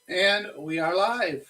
And we are live.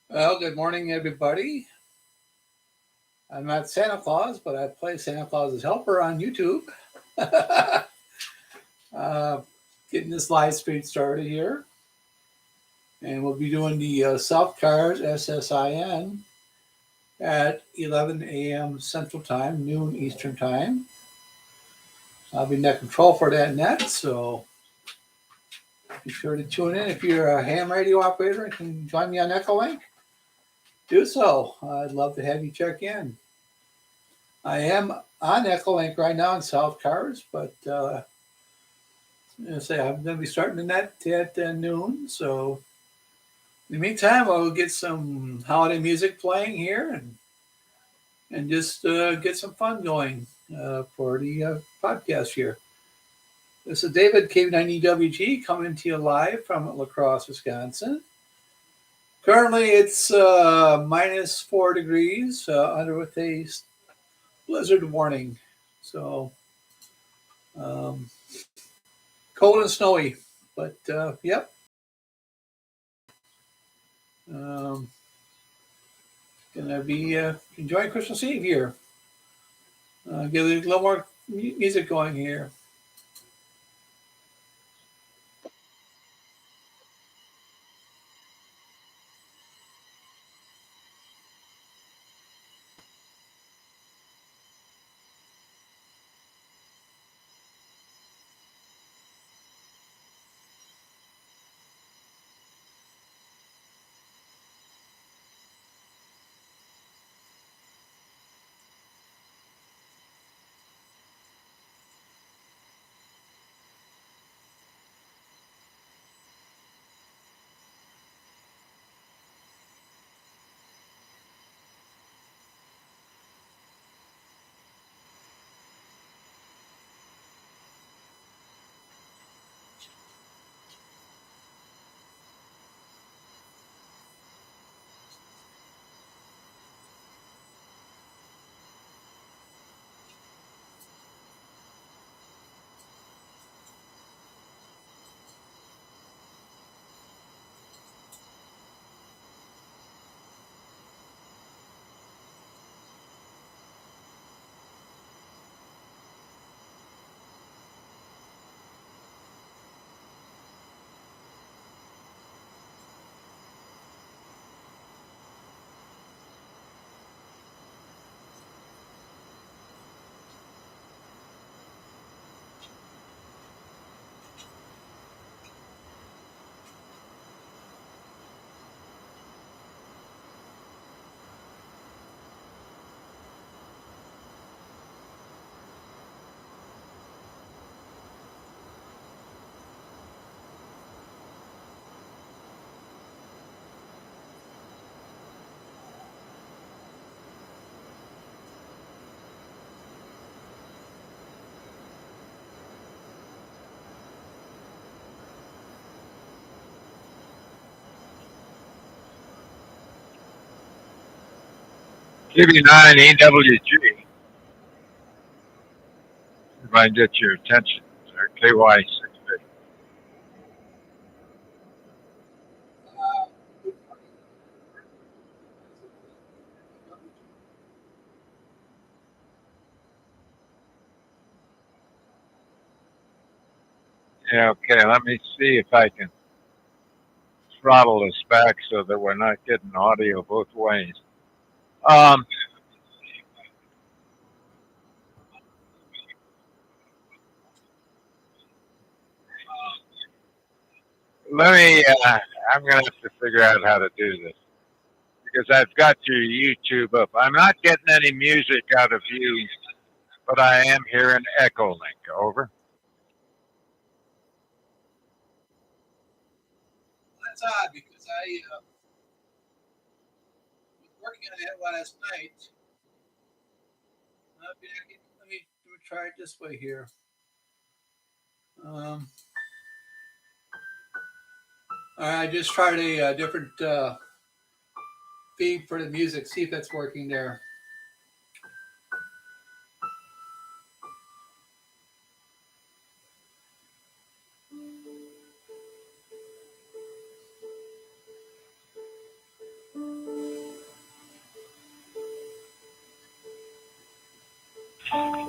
Well, good morning, everybody. I'm not Santa Claus, but I play Santa Claus's helper on YouTube. uh, Getting this live stream started here. And we'll be doing the South Cars SSIN at 11 a.m. Central Time, noon Eastern Time. I'll be net control for that net, so be sure to tune in. If you're a ham radio operator and can join me on ECHOLINK, do so. I'd love to have you check in. I am on ECHOLINK right now in South Cars, but I'm going to be starting the net at noon. So in the meantime, I'll get some holiday music playing here and just get some fun going for the podcast here. This is David, Kb9Ewg, coming to you live from La Crosse, Wisconsin. Currently, it's -4 degrees under with a blizzard warning. So cold and snowy, but yep. Gonna be enjoying Christmas Eve here. Get a little more music going here. Kb9Ewg. If I can get your attention, or KY6B. Yeah, okay, let me see if I can throttle this back so that we're not getting audio both ways. Let me, I'm going to have to figure out how to do this because I've got your YouTube up. I'm not getting any music out of you, but I am hearing ECHOLINK. Over. That's odd because I was working on that last night. Let me try it this way here. All right, I just tried a different feed for the music. See if that's working there.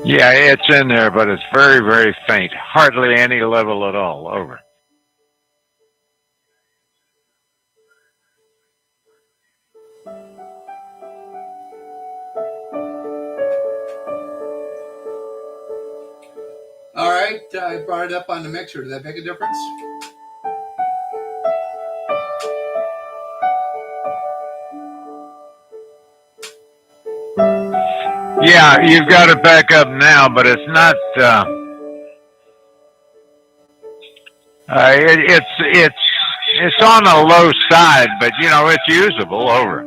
Yeah, it's in there, but it's very, very faint. Hardly any level at all. Over. All right, I brought it up on the mixer. Does that make a difference? Yeah, you've got it back up now, but it's not. It's on the low side, but you know it's usable. Over.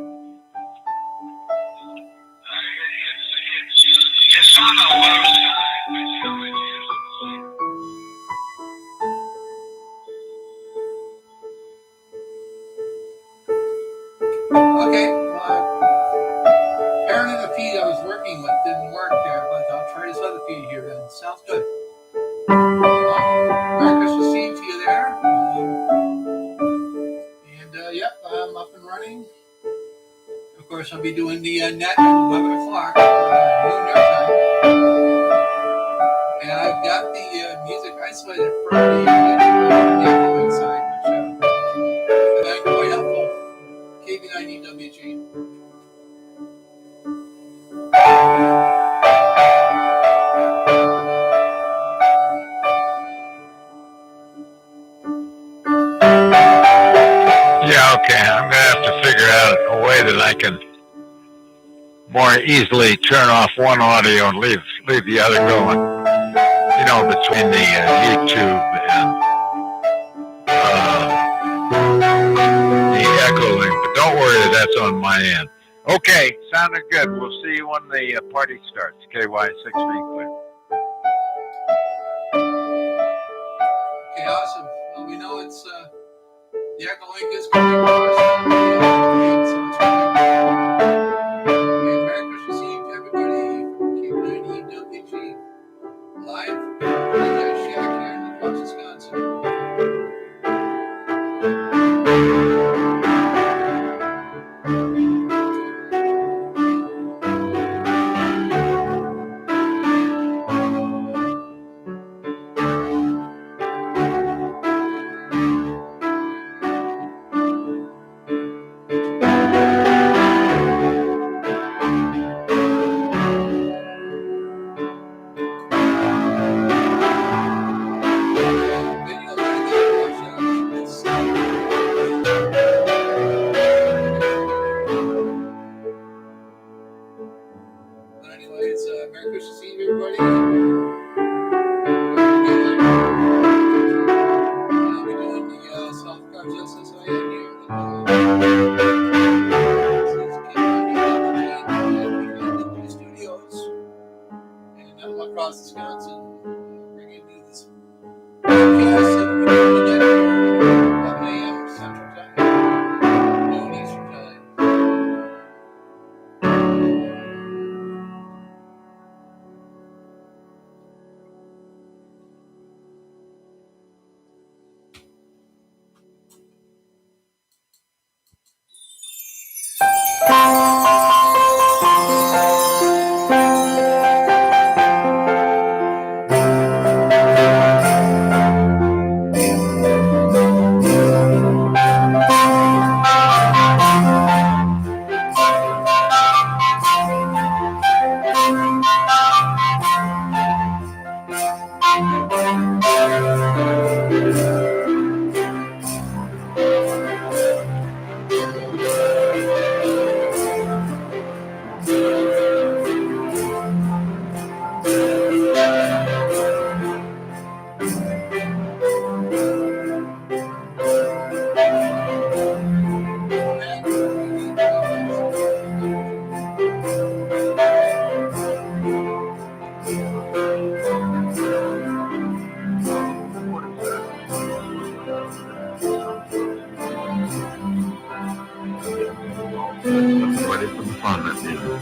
It's on the low side, but you know it's usable. Okay. Apparently the feed I was working with didn't work there, but I'll try this other feed here then. Sounds good. Merry Christmas Eve to you there. Yep, I'm up and running. Of course, I'll be doing the net at 11 o'clock, noon your time. And I've got the music isolated from the echoing side, which I find quite helpful. Kb9Ewg. Yeah, okay. I'm gonna have to figure out a way that I can more easily turn off one audio and leave the other going. You know, between the YouTube and the ECHOLINK. But don't worry, that's on my end. Okay, sounded good. We'll see you when the party starts. KY6B clear. Okay, awesome. Well, we know it's the ECHOLINK is coming across. So it's and Merry Christmas Eve to everybody from Kb9Ewg live from the shack here in Lacrosse, Wisconsin.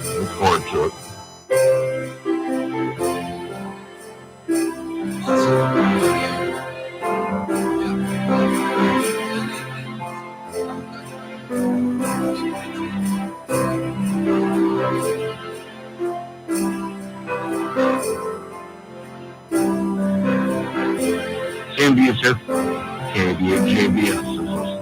Look forward to it. Same to you, sir. KBJBS is listening.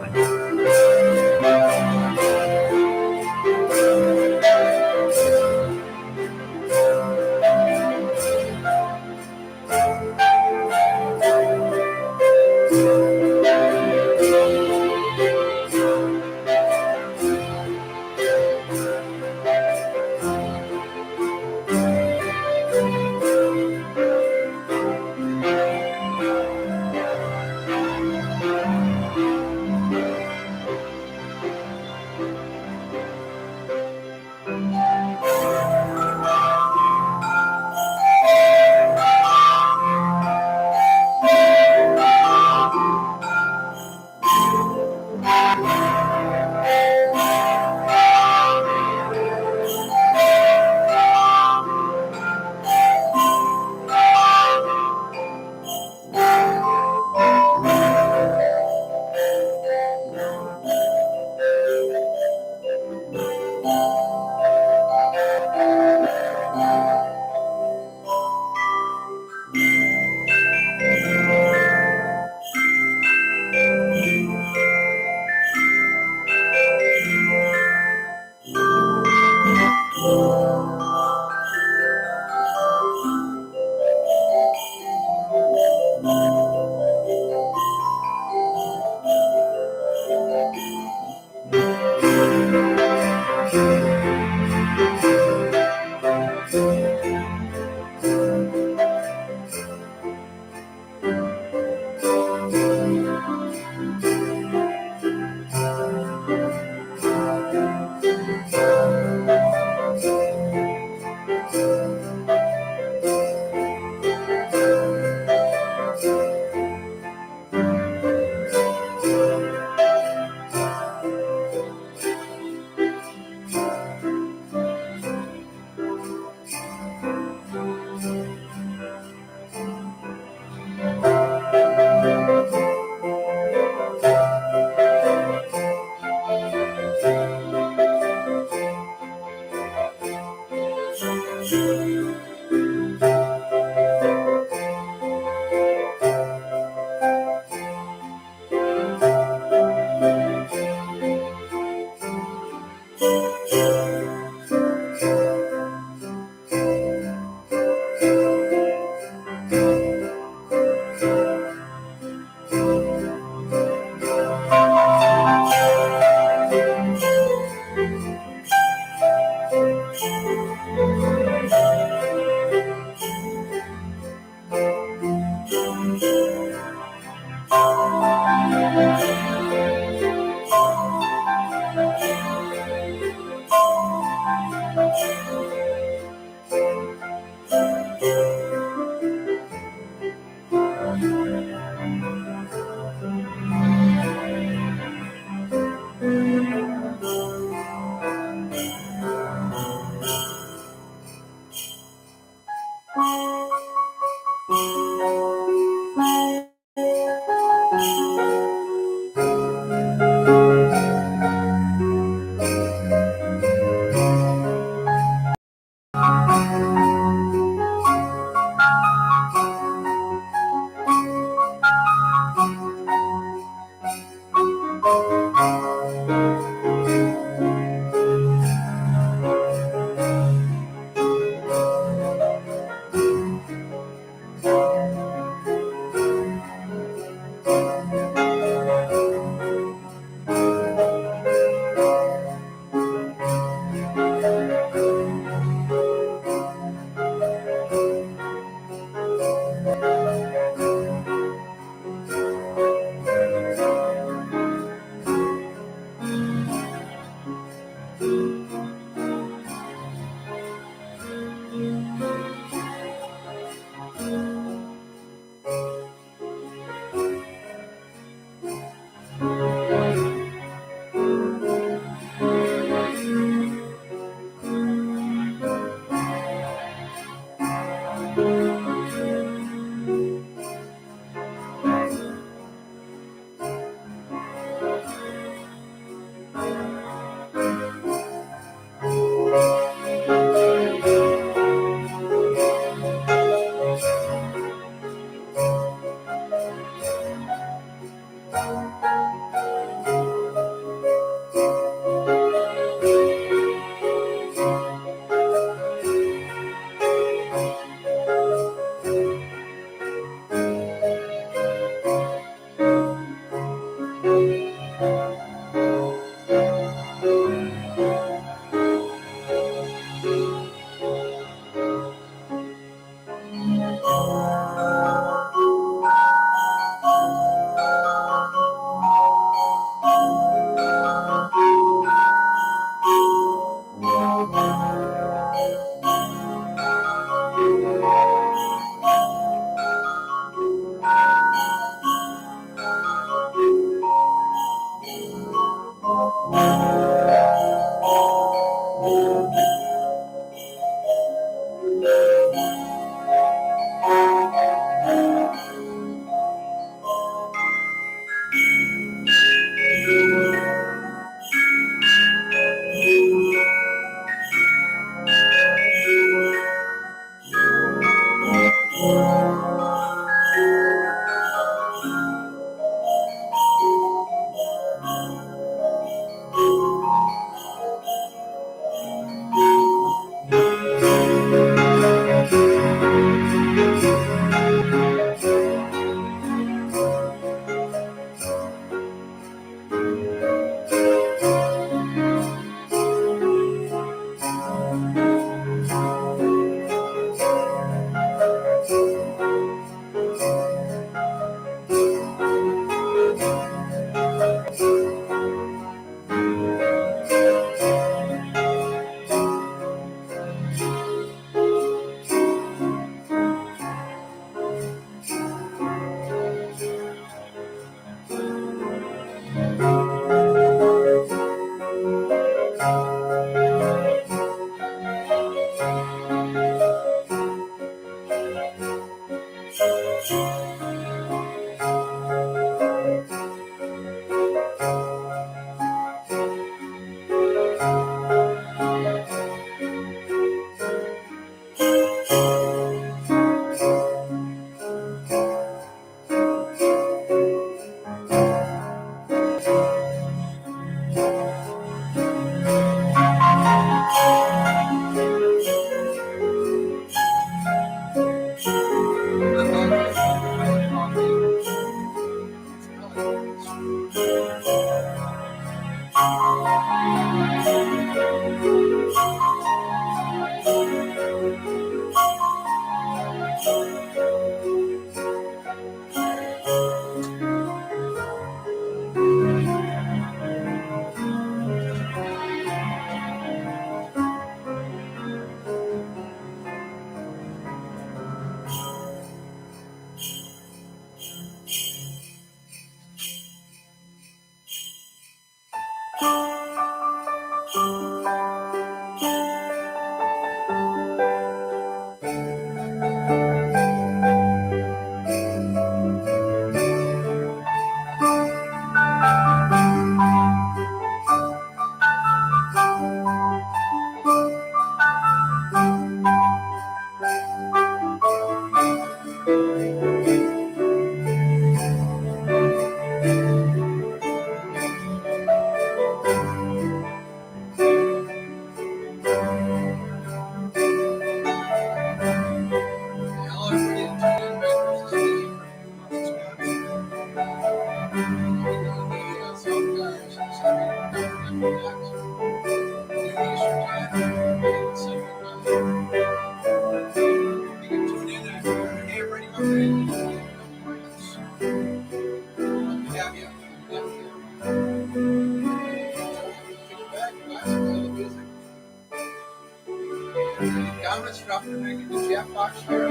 Comments, drop them in the chat box there.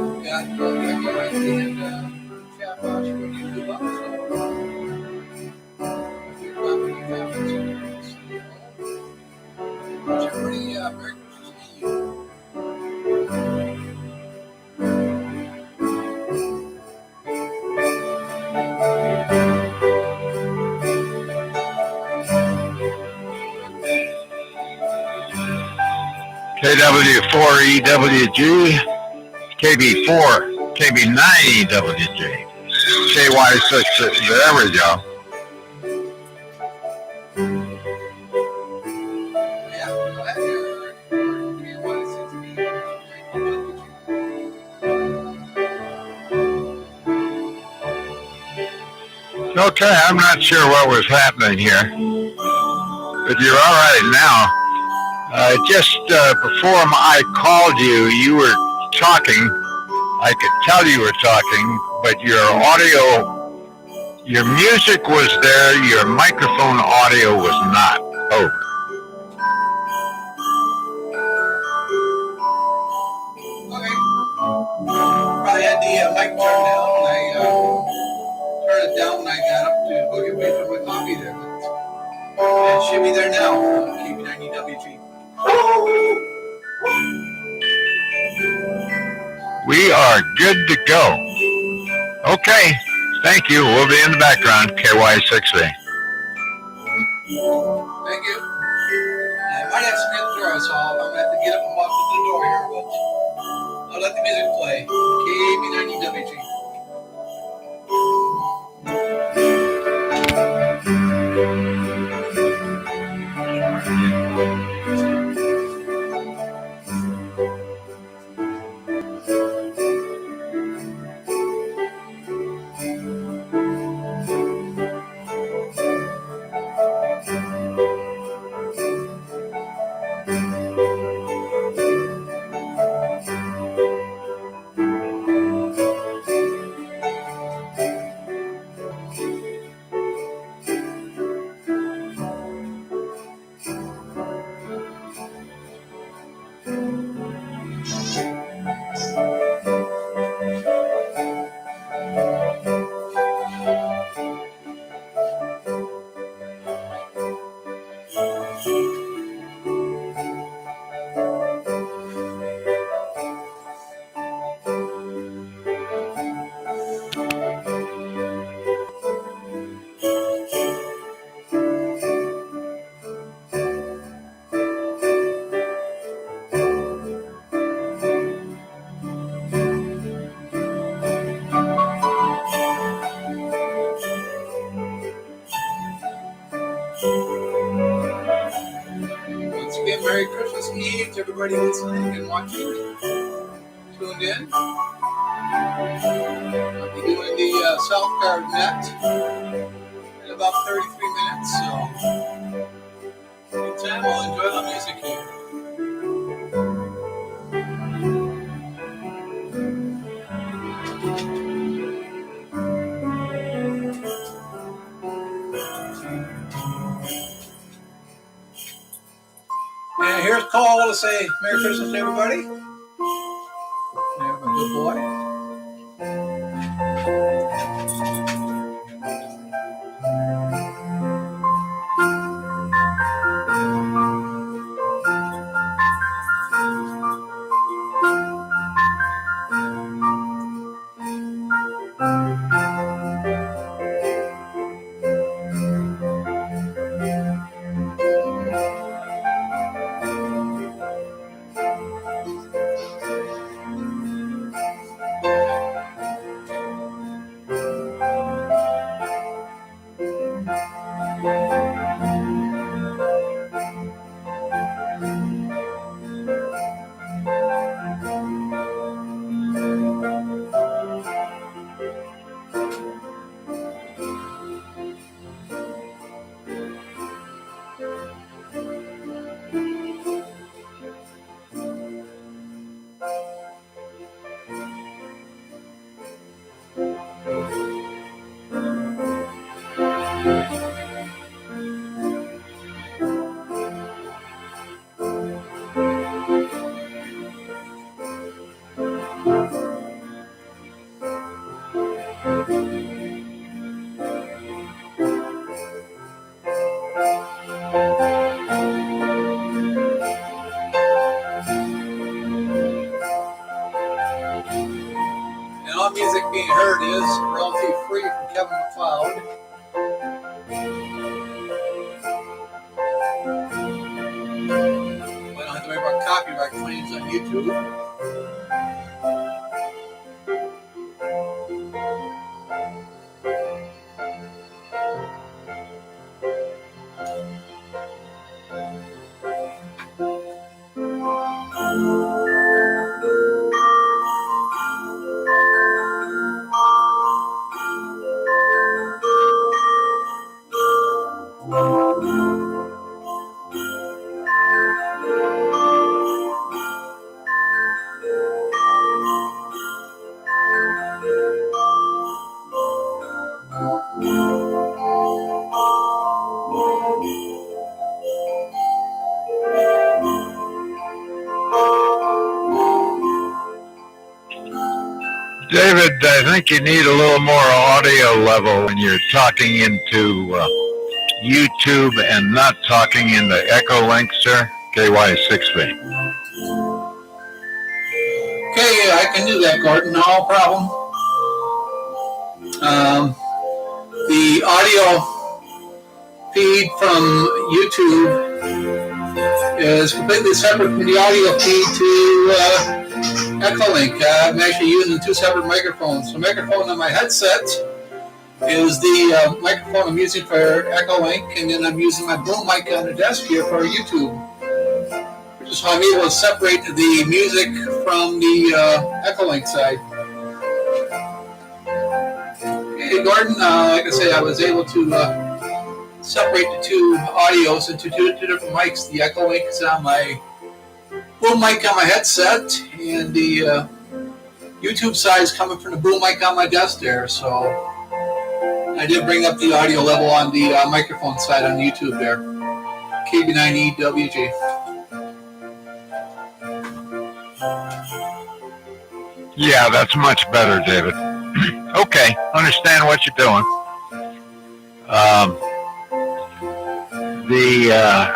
Got right in the chat box for YouTube also. If you're dropping your comments in there, it's, Merry Christmas to you. KW4EWG, KB4, Kb9Ewg, KY6, there we go. Yeah, go ahead there. Okay, I'm not sure what was happening here, but you're all right now. Just before I called you, you were talking. I could tell you were talking, but your audio, your music was there, your microphone audio was not. Over. Okay. Probably had the mic turned down. I turned it down when I got up to go get away from my coffee. should be there now. Kb9Ewg. We are good to go. Okay, thank you. We'll be in the background, KY6A. Thank you. I might have to get the door, so I'm going to have to get up and walk to the door here, but I'll let the music play. Kb9Ewg. Once again, Merry Christmas Eve to everybody listening and watching. Tuned in. I'll be doing the South Card Net in about 33 minutes, so meantime, we'll enjoy the music here. And here's Cole to say Merry Christmas to everybody. There's my good boy. And all music being heard is royalty free from Kevin MacLeod. We don't have to worry about copyright claims on YouTube. David, I think you need a little more audio level when you're talking into YouTube and not talking in the ECHOLINK, sir? KY6V. Okay, I can do that, Gordon. No problem. The audio feed from YouTube is completely separate from the audio feed to ECHOLINK. I'm actually using two separate microphones. The microphone on my headset is the microphone I'm using for ECHOLINK, and then I'm using my boom mic on the desk here for YouTube, which is how I'm able to separate the music from the ECHOLINK side. Hey, Gordon, like I said, I was able to separate the two audios into two different mics. The ECHOLINK is on my boom mic on my headset, and the YouTube side is coming from the boom mic on my desk there. So I did bring up the audio level on the microphone side on YouTube there. Kb9Ewg. Yeah, that's much better, David. Okay, understand what you're doing.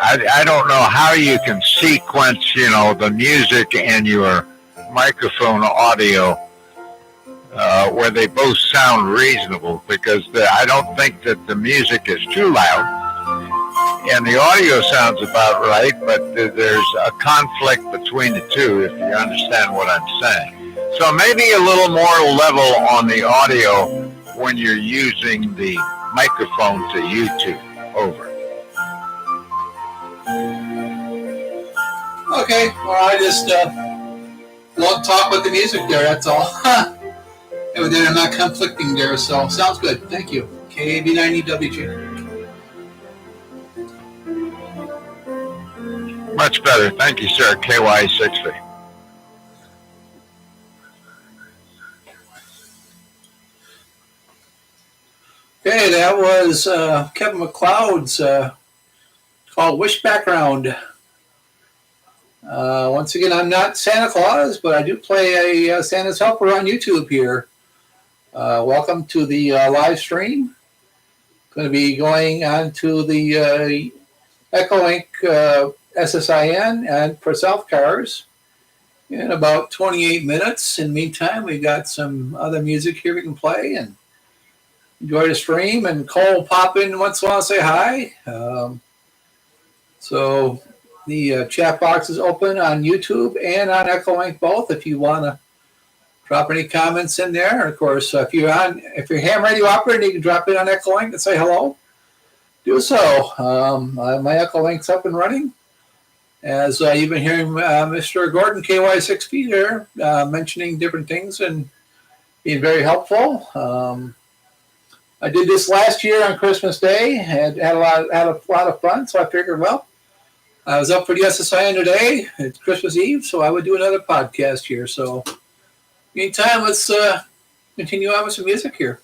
I don't know how you can sequence, the music and your microphone audio where they both sound reasonable, because I don't think that the music is too loud and the audio sounds about right, but there's a conflict between the two, if you understand what I'm saying. So maybe a little more level on the audio when you're using the microphone to YouTube. Over. Okay, well, I just won't talk with the music there, that's all. And then I'm not conflicting there, so sounds good. Thank you. Kb9Ewg. Much better. Thank you, sir. KY6V. Okay, that was Kevin MacLeod's called Wish Background. Once again, I'm not Santa Claus, but I do play a Santa's Helper on YouTube here. Welcome to the live stream. Going to be going on to the ECHOLINK SSIN and for self cars in about 28 minutes. In the meantime, we got some other music here we can play and enjoy the stream. And Cole will pop in once in a while and say hi. So the chat box is open on YouTube and on ECHOLINK both if you want to drop any comments in there. Of course, if you're ham radio operator, you can drop in on ECHOLINK and say hello. Do so. My ECHOLINK's up and running. As you've been hearing Mr. Gordon KY6V there mentioning different things and being very helpful. I did this last year on Christmas Day and had a lot of fun. So I figured, well, I was up for the SSIN today. It's Christmas Eve, so I would do another podcast here. So meantime, let's continue on with some music here.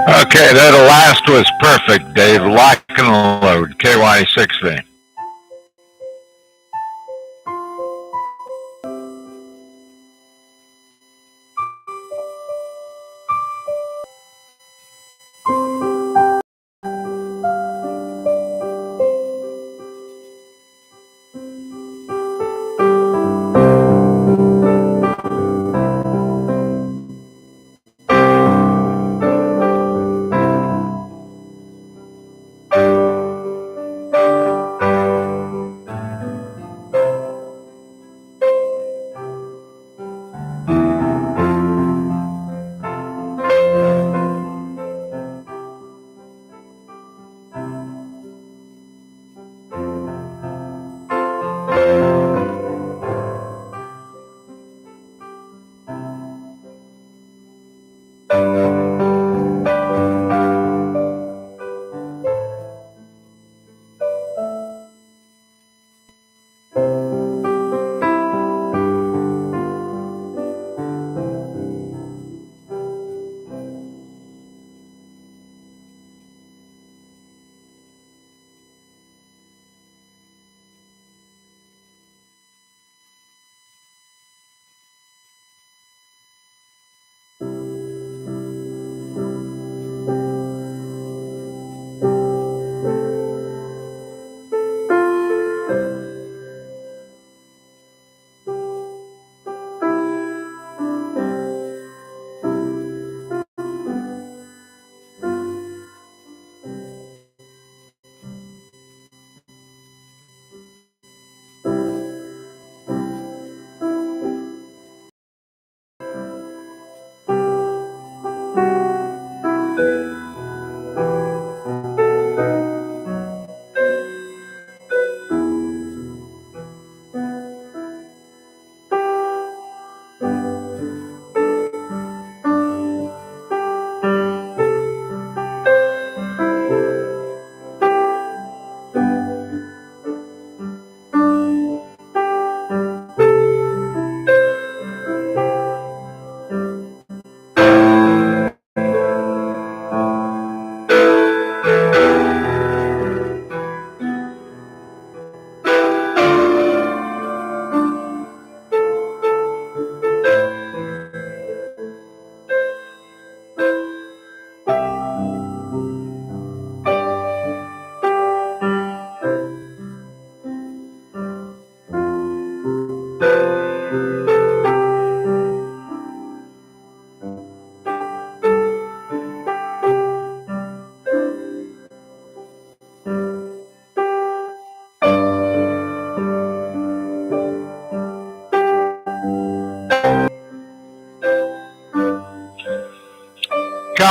Okay, that last was perfect, Dave. Lock and load, KY6V.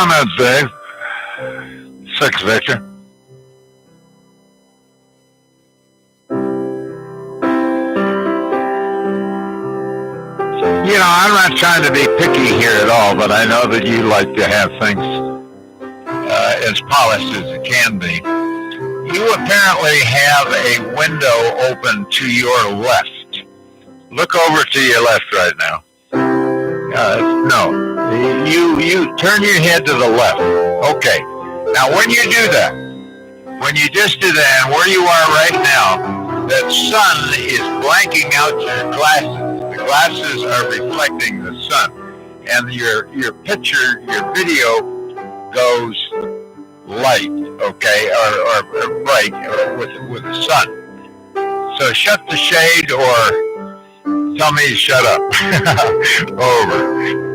comments, Dave? 6 Victor. You know, I'm not trying to be picky here at all, but I know that you like to have things as polished as it can be. You apparently have a window open to your left. Look over to your left right now. No, you turn your head to the left. Okay. Now, when you do that, when you just do that, and where you are right now, that sun is blanking out your glasses. The glasses are reflecting the sun, and your picture, your video goes light, okay, or bright with the sun. So shut the shade or tell me to shut up. Over.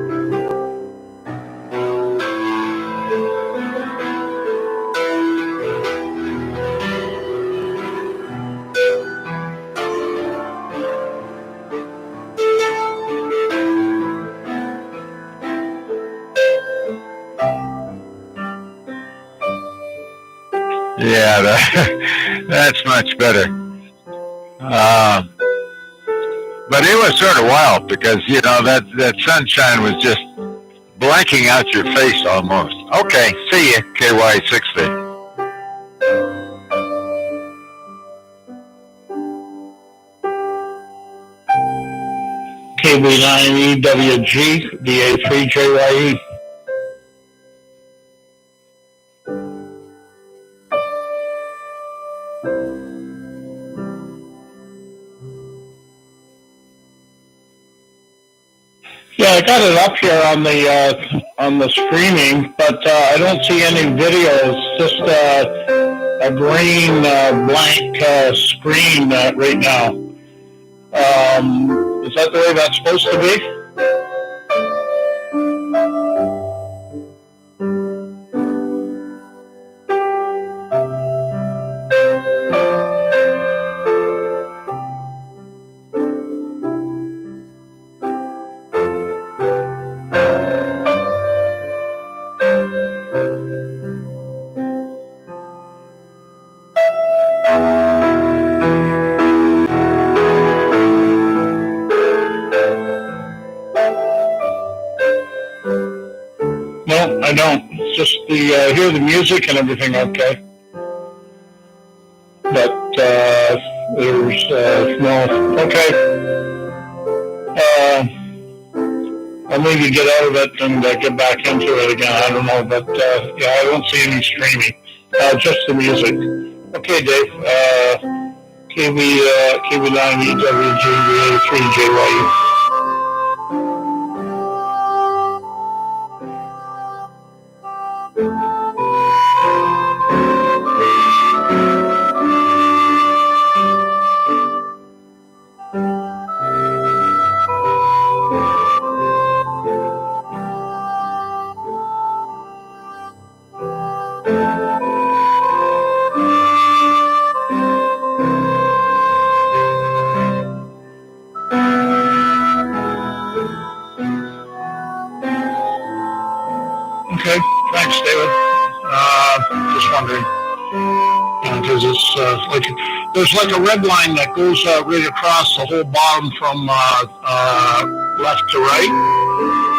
Yeah, that's much better. But it was sort of wild because, you know, that sunshine was just blanking out your face almost. Okay, see you, KY60. Kb9Ewg BA3JYE. Yeah, I got it up here on the streaming, but I don't see any videos. Just a green blank screen right now. Is that the way that's supposed to be? No, I don't. It's just hear the music and everything okay. But there's no, okay. I'll maybe get out of it and get back into it again. I don't know, but yeah, I don't see any streaming. Just the music. Okay, Dave. Kb9Ewg BA3JYE. Okay, thanks, David. Just wondering, because it's like there's like a red line that goes right across the whole bottom from left to right.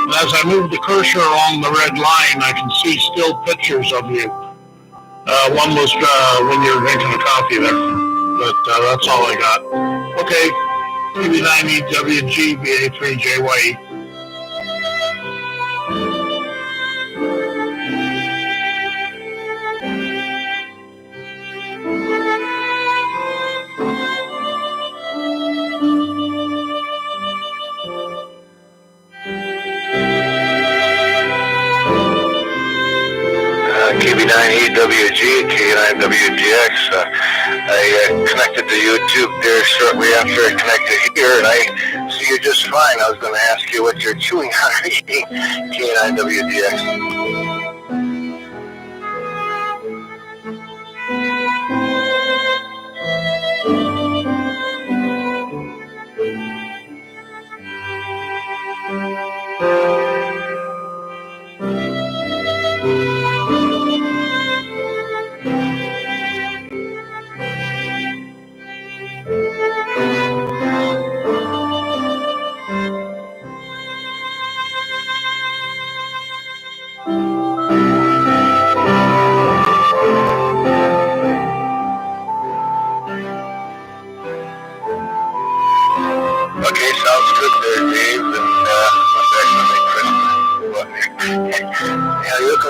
And as I move the cursor along the red line, I can see still pictures of you. One was when you were drinking a coffee there, but that's all I got. Okay, Kb9Ewg BA3JYE. Kb9Ewg, K9WGX. I connected to YouTube there shortly after I connected here, and I see you just fine. I was going to ask you what you're chewing on or eating, K9WGX.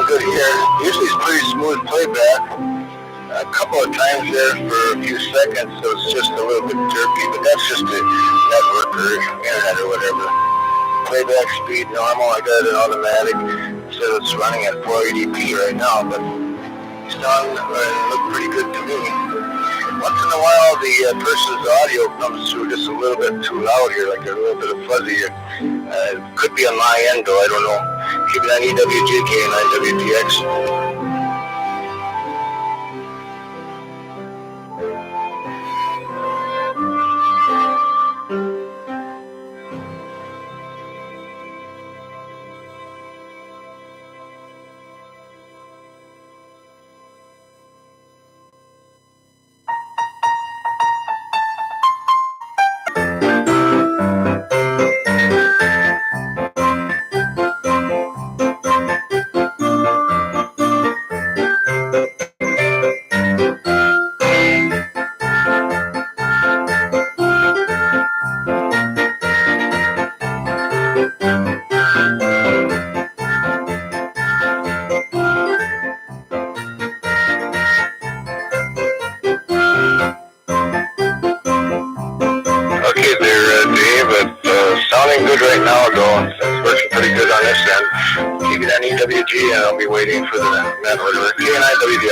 looking good here. Usually it's pretty smooth playback. A couple of times there for a few seconds, so it's just a little bit jerky, but that's just the network or internet or whatever. Playback speed normal, I got it automatic, so it's running at 480p right now, but it's done look pretty good to me. Once in a while, the person's audio comes through just a little bit too loud here, like a little bit of fuzzy. It could be on my end, though, I don't know. Kb9Ewg and Kole. Okay there, Dave. It's sounding good right now, though. It's working pretty good on this end. Kb9Ewg, and I'll be waiting for the net order. Kb9Ewg.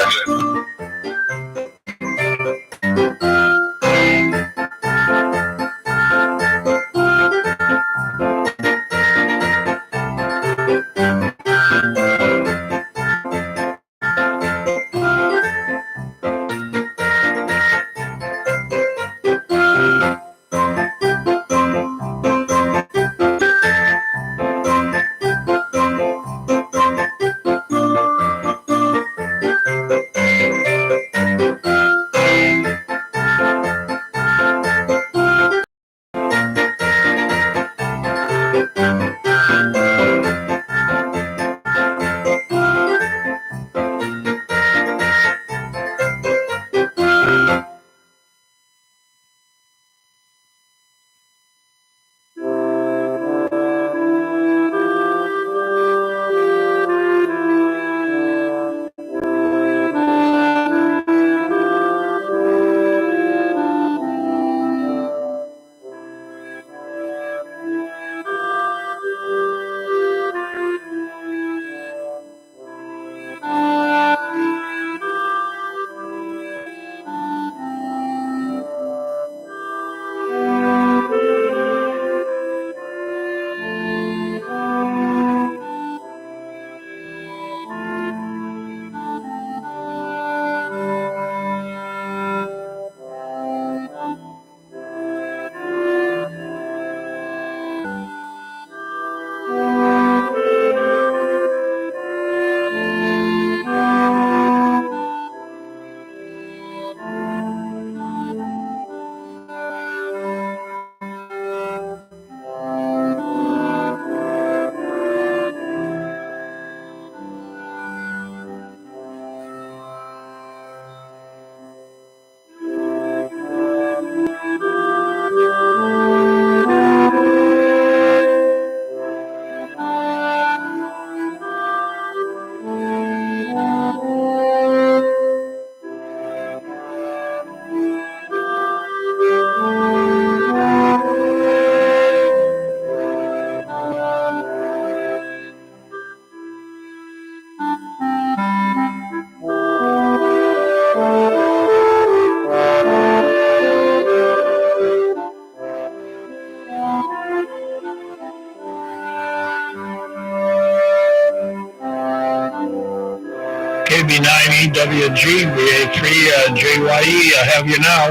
Kb9Ewg, BA3JYE, I have you now.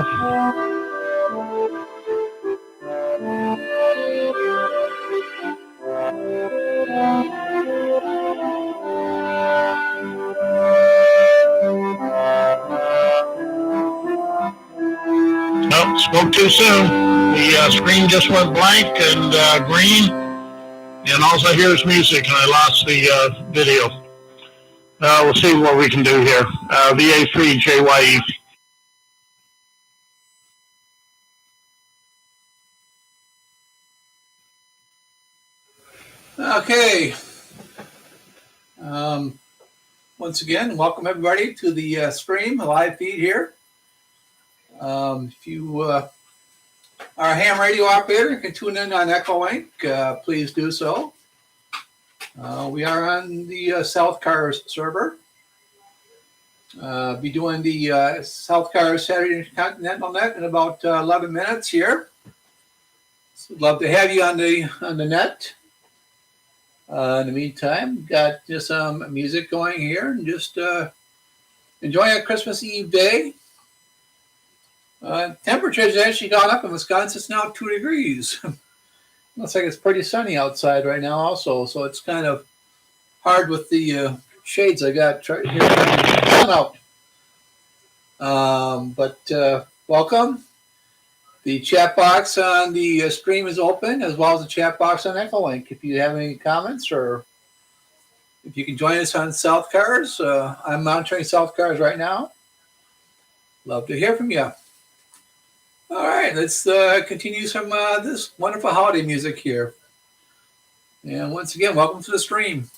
No, spoke too soon. The screen just went blank and green, and all I hear is music, and I lost the video. We'll see what we can do here. VA3JYE. Okay. Once again, welcome everybody to the stream, the live feed here. If you are a ham radio operator, you can tune in on ECHOLINK. Please do so. We are on the South Cars server. Be doing the South Cars Saturday Intercontinental Net in about 11 minutes here. So we'd love to have you on the net. In the meantime, got just some music going here and just enjoying a Christmas Eve day. Temperature's actually gone up in Wisconsin. It's now 2 degrees. Looks like it's pretty sunny outside right now also, so it's kind of hard with the shades I got here out. But welcome. The chat box on the stream is open, as well as the chat box on ECHOLINK. If you have any comments or if you can join us on South Cars, I'm monitoring South Cars right now. Love to hear from you. All right, let's continue some this wonderful holiday music here. And once again, welcome to the stream.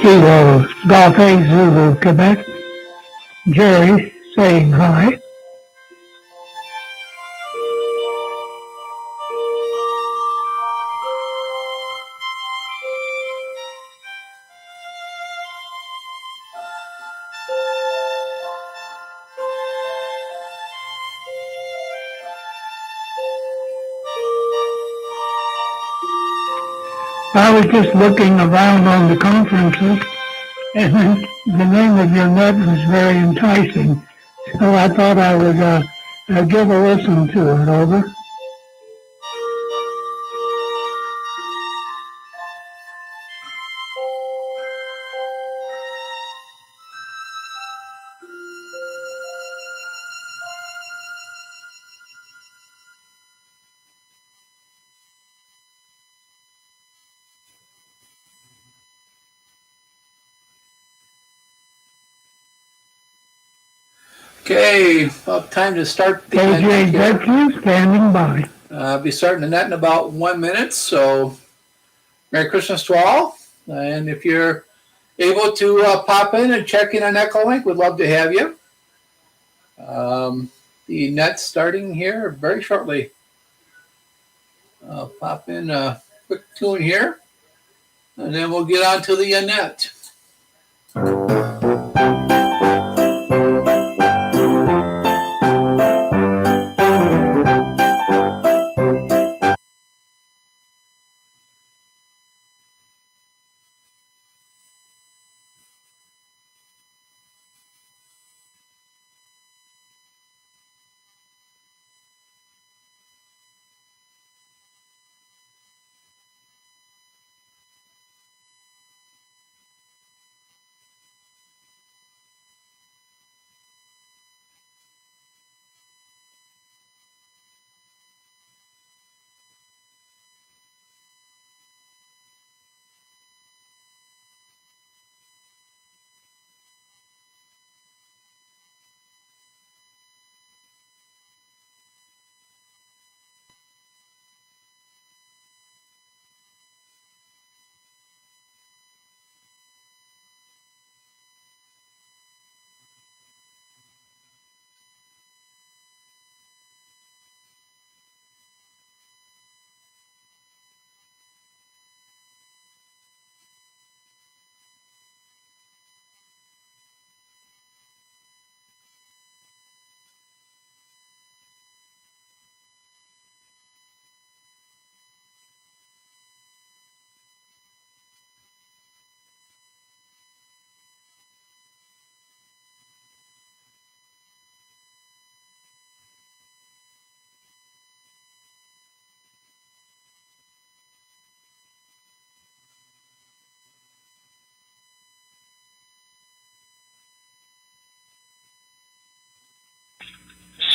Kilo Golf Zulu, Quebec. Jerry saying hi. I was just looking around on the conferences, and then the name of your net was very enticing. So I thought I would give a listen to it. Over. Okay, time to start the KGAW standing by. Be starting the net in about 1 minute. So, Merry Christmas to all. And if you're able to pop in and check in on ECHOLINK, we'd love to have you. The net's starting here very shortly. I'll pop in a quick tune here, and then we'll get on to the net.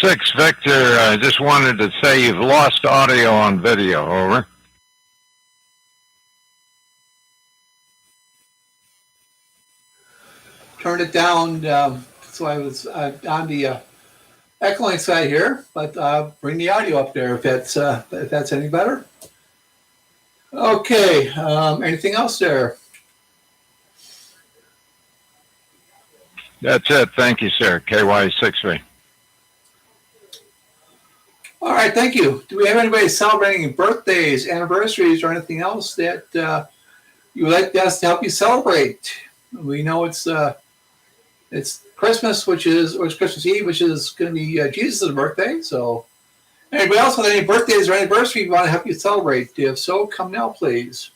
Six, Victor, I just wanted to say you've lost audio on video. Over. Turned it down, so I was on the ECHOLINK side here, but bring the audio up there if that's any better. Okay, anything else there? That's it. Thank you, sir. KY63. All right, thank you. Do we have anybody celebrating birthdays, anniversaries, or anything else that you would like us to help you celebrate? We know it's Christmas, or it's Christmas Eve, which is going to be Jesus' birthday. So, anybody else with any birthdays or anniversaries you want to help you celebrate? If so, come now, please.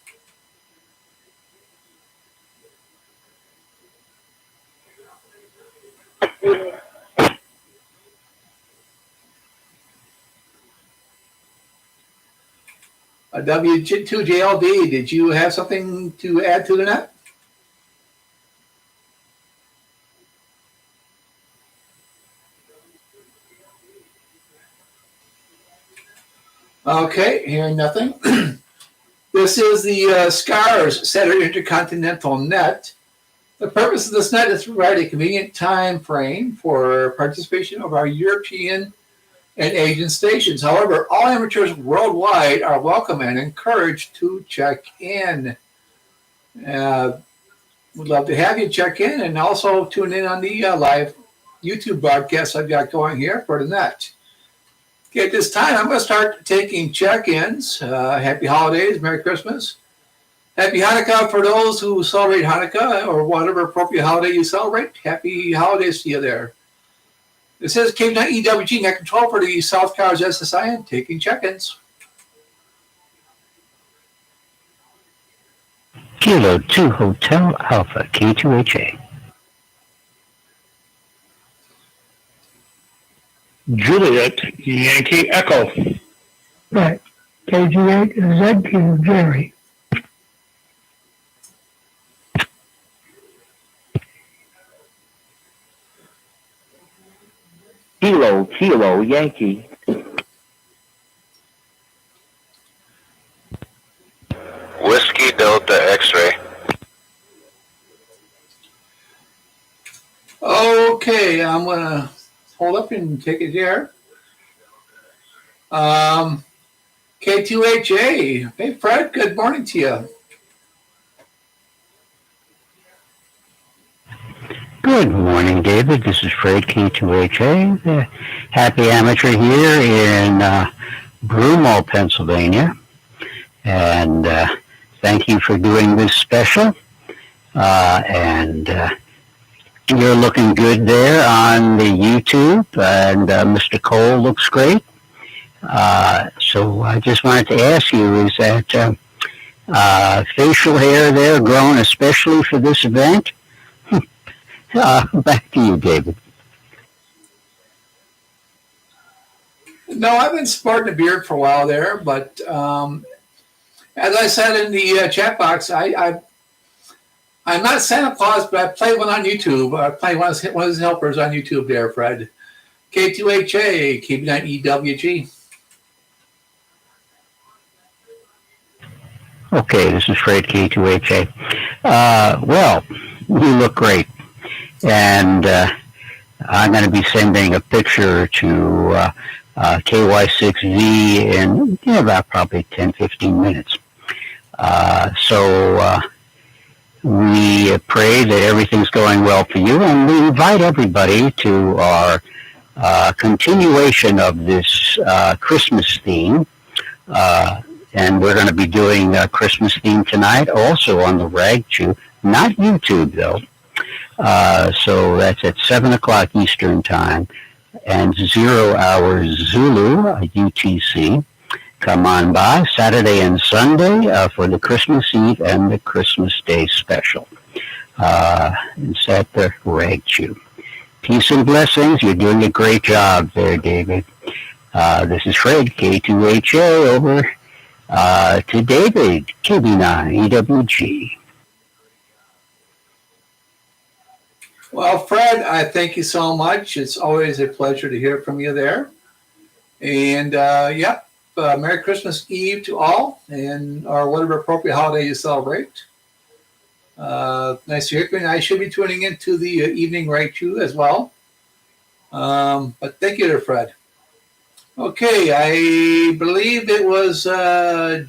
W2JLD, did you have something to add to the net? Okay, hearing nothing. This is the SCARS Saturday Intercontinental Net. The purpose of this net is to provide a convenient time frame for participation of our European and Asian stations. However, all amateurs worldwide are welcome and encouraged to check in. We'd love to have you check in and also tune in on the live YouTube broadcast I've got going here for the net. Okay, at this time, I'm going to start taking check-ins. Happy holidays, Merry Christmas. Happy Hanukkah for those who celebrate Hanukkah or whatever appropriate holiday you celebrate. Happy holidays to you there. This is Kb9Ewg Net Control for the South Cars SSIN, taking check-ins. Kilo 2 Hotel Alpha K2HA. Juliet Yankee Echo. Right. KG8 ZQ Jerry. Kilo Yankee. Whiskey Delta X-ray. Okay, I'm gonna hold up and take it here. K2HA. Hey, Fred. Good morning to you. Good morning, David. This is Fred K2HA, the happy amateur here in Broomall, Pennsylvania. And thank you for doing this special. You're looking good there on the YouTube, and Mr. Kole looks great. So I just wanted to ask you, is that facial hair there grown especially for this event? Back to you, David. No, I've been sporting a beard for a while there, but as I said in the chat box, I'm not Santa Claus, but I play one on YouTube. I play one of his helpers on YouTube there, Fred. K2HA, Kb9Ewg. Okay, this is Fred K2HA. Well, you look great. And I'm going to be sending a picture to KY6V in about probably 10-15 minutes. So we pray that everything's going well for you, and we invite everybody to our continuation of this Christmas theme. And we're going to be doing a Christmas theme tonight, also on the Rag Chew, not YouTube though. So that's at 7 o'clock Eastern Time and 0 hours Zulu, UTC. Come on by Saturday and Sunday for the Christmas Eve and the Christmas Day special. It's at the Rag Chew. Peace and blessings. You're doing a great job there, David. This is Fred, K2HA, over to David, Kb9Ewg. Well, Fred, I thank you so much. It's always a pleasure to hear from you there. And, Merry Christmas Eve to all, and or whatever appropriate holiday you celebrate. Nice to hear from you. I should be tuning into the evening right too as well. But thank you there, Fred. Okay, I believe it was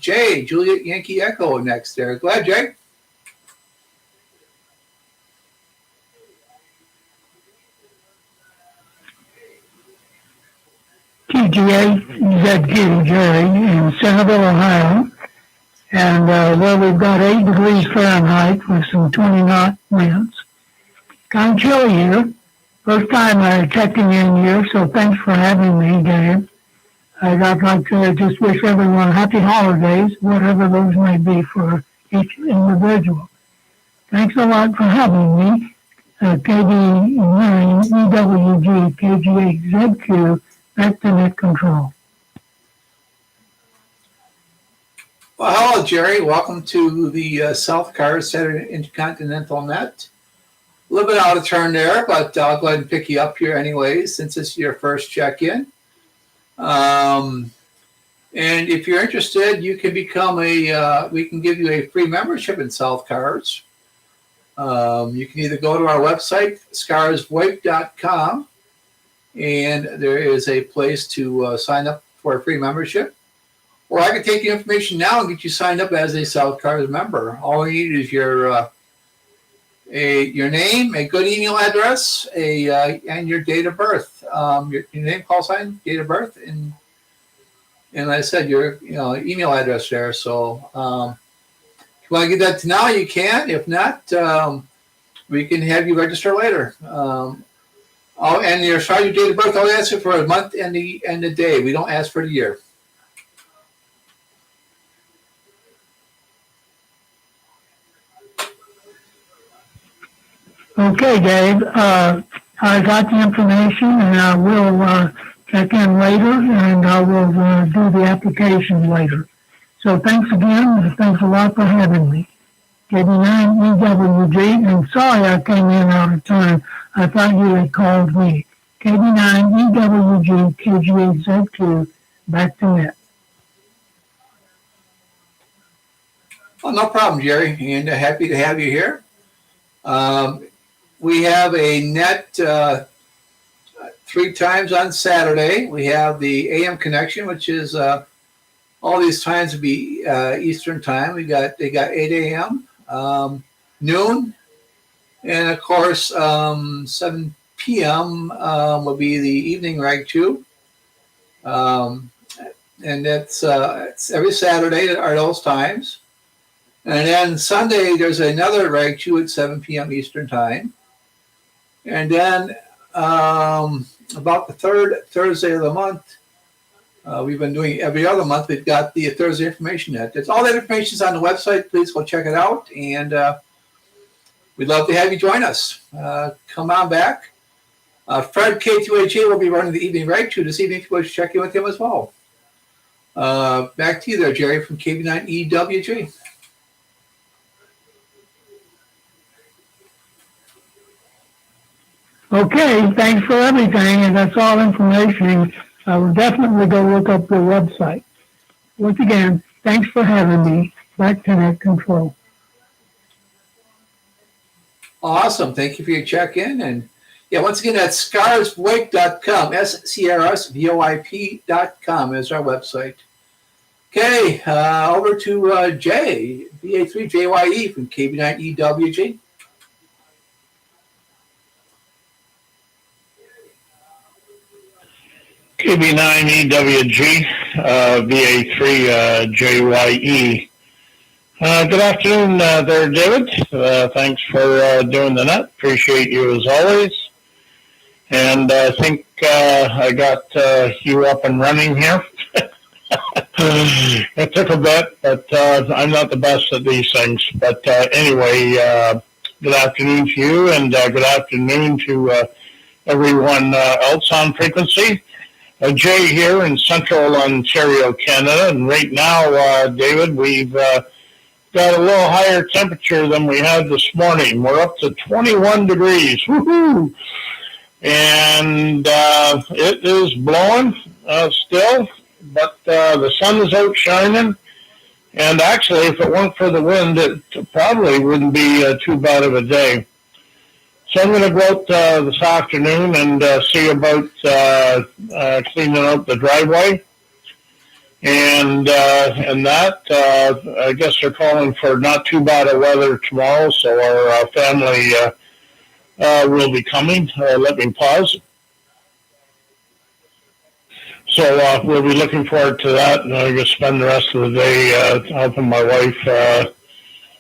Jay, Juliet Yankee Echo next there. Go ahead, Jay. KGAZQ, Jerry, in Centerville, Ohio. And we've got 8 degrees Fahrenheit with some 20-knot winds. Kind of chilly here. First time I'm checking in here, so thanks for having me, Dave. I'd like to just wish everyone happy holidays, whatever those may be for each individual. Thanks a lot for having me. Kb9Ewg, KGAZQ, back to net control. Well, hello, Jerry. Welcome to the South Cars Saturday Intercontinental Net. A little bit out of turn there, but I'll go ahead and pick you up here anyway, since it's your first check-in. And if you're interested, you can become we can give you a free membership in South Cars. You can either go to our website, scarswipe.com, and there is a place to sign up for a free membership. Or I can take your information now and get you signed up as a South Cars member. All we need is your name, a good email address, and your date of birth. Your name, call sign, date of birth, and like I said, your email address there. So if you want to get that now, you can. If not, we can have you register later. And your date of birth, I'll ask you for a month and the day. We don't ask for the year. Okay, Dave. I got the information, and I will check in later, and I will do the application later. So thanks again, and thanks a lot for having me. Kb9Ewg, and sorry I came in out of turn. I thought you had called me. Kb9Ewg KG8Z2, back to net. Well, no problem, Jerry, and happy to have you here. We have a net 3 times on Saturday. We have the AM connection, which is all these times would be Eastern time. They got 8 a.m., noon, and of course 7 p.m. Will be the evening rag 2. And it's every Saturday at those times. And then Sunday, there's another rag 2 at 7 p.m. Eastern time. And then about the third Thursday of the month, we've been doing every other month, we've got the Thursday information net. It's all that information is on the website. Please go check it out. And we'd love to have you join us. Come on back. Fred K2HA will be running the evening rag 2 this evening if you want to check in with him as well. Back to you there, Jerry, from Kb9Ewg. Okay, thanks for everything, and that's all information. I will definitely go look up the website. Once again, thanks for having me. Back to net control. Awesome. Thank you for your check-in. And yeah, once again, that's scarsvoip.com, SCRSVOIP.com is our website. Okay, over to Jay, BA3JYE from Kb9Ewg. Kb9Ewg, VA3JYE. Good afternoon there, David. Thanks for doing the net. Appreciate you as always. And I think I got you up and running here. It took a bit, but I'm not the best at these things. But anyway, good afternoon to you, and good afternoon to everyone else on frequency. Jay here in Central Ontario, Canada, and right now, David, we've got a little higher temperature than we had this morning. We're up to 21 degrees. Woohoo! And it is blowing still, but the sun is out shining. And actually, if it weren't for the wind, it probably wouldn't be too bad of a day. So I'm going to go out this afternoon and see about cleaning out the driveway. And that, I guess they're calling for not too bad of weather tomorrow, so our family will be coming. Let me pause. So we'll be looking forward to that, and I'm going to spend the rest of the day helping my wife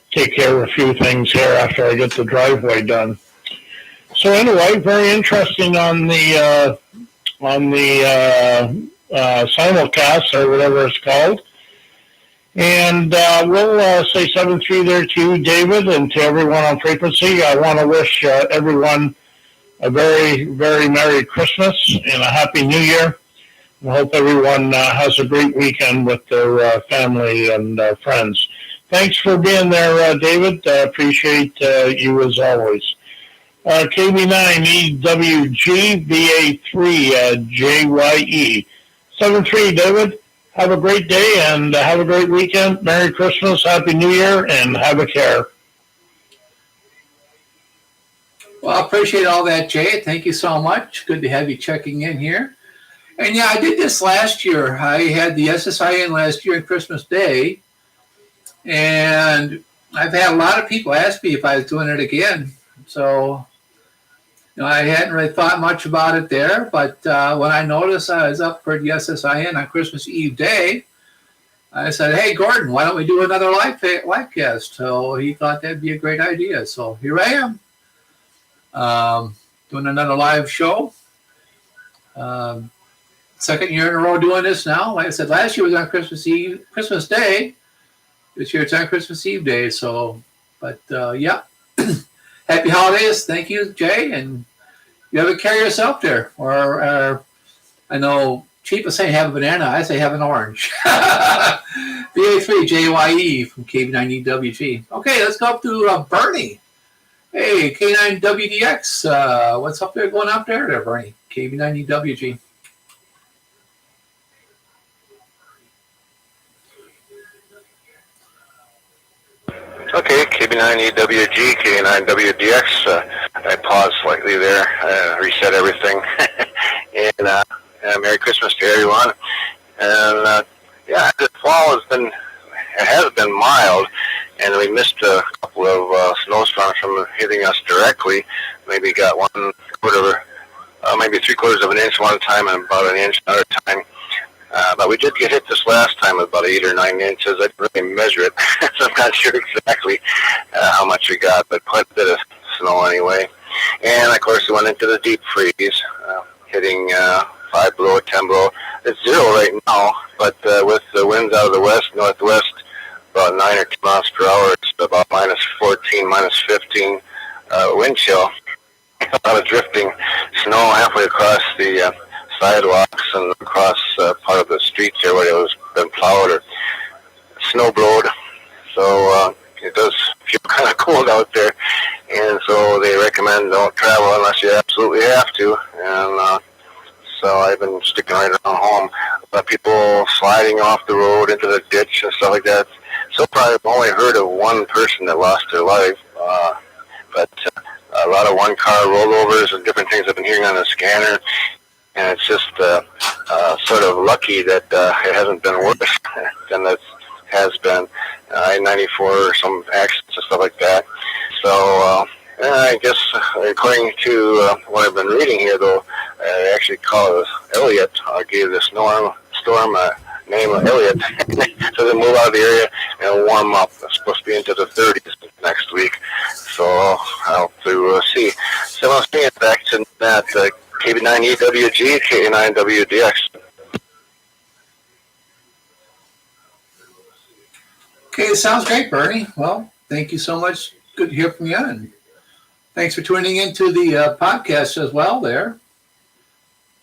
take care of a few things here after I get the driveway done. So anyway, very interesting on the simulcast or whatever it's called. And we'll say 7-3 there to you, David, and to everyone on frequency. I want to wish everyone a very, very Merry Christmas and a Happy New Year. I hope everyone has a great weekend with their family and friends. Thanks for being there, David. Appreciate you as always. Kb9Ewg, VA3JYE. 7-3, David. Have a great day and have a great weekend. Merry Christmas, Happy New Year, and have a care. Well, I appreciate all that, Jay. Thank you so much. Good to have you checking in here. And yeah, I did this last year. I had the SSIN last year on Christmas Day. And I've had a lot of people ask me if I was doing it again. So, you know, I hadn't really thought much about it there. But when I noticed I was up for the SSIN on Christmas Eve Day, I said, hey, Gordon, why don't we do another live cast? So he thought that'd be a great idea. So here I am, doing another live show. Second year in a row doing this now. Like I said, last year was on Christmas Day. This year it's on Christmas Eve Day. So, but yeah. Happy holidays. Thank you, Jay. And you have a carry yourself there. Or I know Chief is saying have a banana. I say have an orange. BA3JYE from Kb9Ewg. Okay, let's go up to Bernie. Hey, K9WDX, what's up there going up there, Bernie? Kb9Ewg. Okay, Kb9Ewg, K9WDX. I paused slightly there, reset everything. And Merry Christmas to everyone. And yeah, this fall has been mild, and we missed a couple of snowstorms from hitting us directly. Maybe got maybe 3/4 of an inch one time and about an inch another time. But we did get hit this last time with about 8 or 9 inches. I didn't really measure it, so I'm not sure exactly how much we got, but quite a bit of snow anyway. And of course, we went into the deep freeze, hitting 5 below, 10 below. It's 0 right now, but with the winds out of the west, northwest, about 9 or 10 miles per hour, it's about -14, -15 wind chill. A lot of drifting snow halfway across the sidewalks and across part of the streets there where it was been plowed or snow blowed. So it does feel kind of cold out there, and so they recommend don't travel unless you absolutely have to. And so I've been sticking right around home. But people sliding off the road into the ditch and stuff like that. So far, I've only heard of one person that lost their life, but a lot of one-car rollovers and different things I've been hearing on the scanner. And it's just sort of lucky that it hasn't been worse than it has been. I-94 or some accidents and stuff like that. So I guess according to what I've been reading here, though, they actually call it Elliot. I gave the storm name of Elliot. So they move out of the area and warm up. It's supposed to be into the 30s next week. So I'll have to see. So I'll bring it back to that. Kb9Ewg, K9WDX. Okay, sounds great, Bernie. Well, thank you so much. Good to hear from you. And thanks for tuning into the podcast as well there.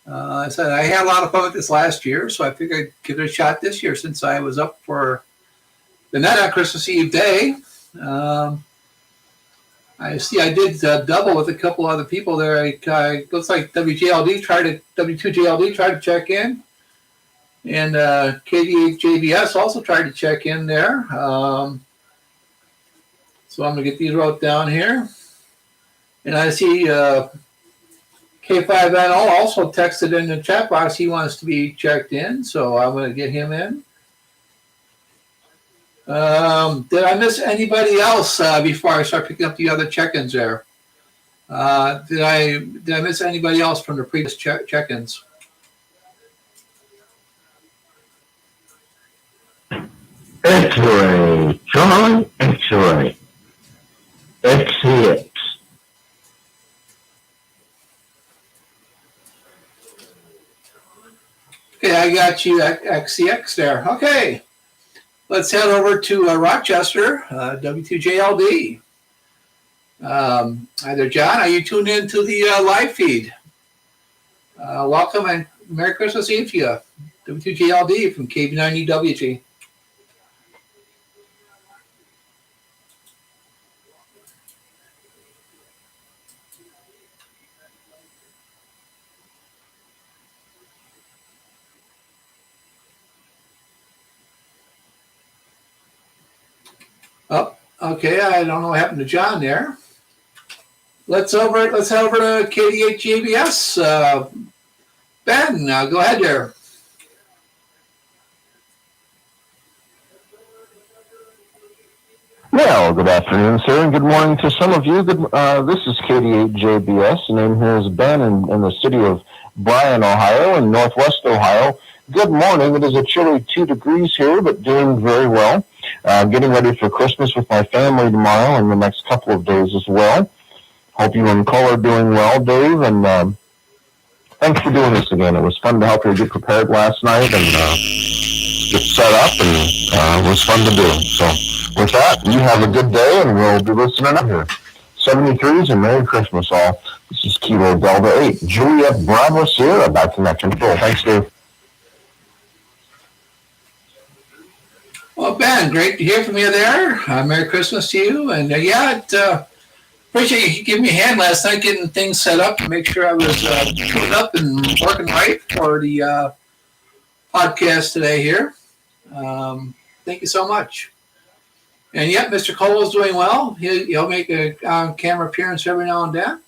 I said I had a lot of fun with this last year, so I figured I'd give it a shot this year since I was up for the net on Christmas Eve day. I see I did double with a couple other people there. Looks like W2JLD tried to check in. And KDJBS also tried to check in there. So I'm going to get these wrote down here. And I see K5NO also texted in the chat box he wants to be checked in. So I'm going to get him in. Did I miss anybody else before I start picking up the other check-ins there? Did I miss anybody else from the previous check-ins? X-ray, Charlie, X-ray, XCX. Okay, I got you at XCX there. Okay, let's head over to Rochester, W2JLD. Hi there, John. Are you tuned in to the live feed? Welcome and Merry Christmas Eve to you. W2JLD from Kb9Ewg. Oh, okay. I don't know what happened to John there. Let's head over to KDHJBS. Ben, go ahead there. Well, good afternoon, sir, and good morning to some of you. This is KD8JBS, and I'm here as Ben in the city of Bryan, Ohio, in northwest Ohio. Good morning. It is a chilly 2 degrees here, but doing very well. Getting ready for Christmas with my family tomorrow and the next couple of days as well. Hope you and Kole are doing well, Dave, and thanks for doing this again. It was fun to help you get prepared last night and get set up, and it was fun to do. So with that, you have a good day, and we'll be listening up here. 73s and Merry Christmas all. This is Kilo Delta 8. Juliet Bravo Sierra back to Net Control. Thanks, Dave. Well, Ben, great to hear from you there. Merry Christmas to you. And appreciate you giving me a hand last night getting things set up to make sure I was put up and working right for the podcast today here. Thank you so much. And yep, Mr. Kole is doing well. He'll make a camera appearance every now and then.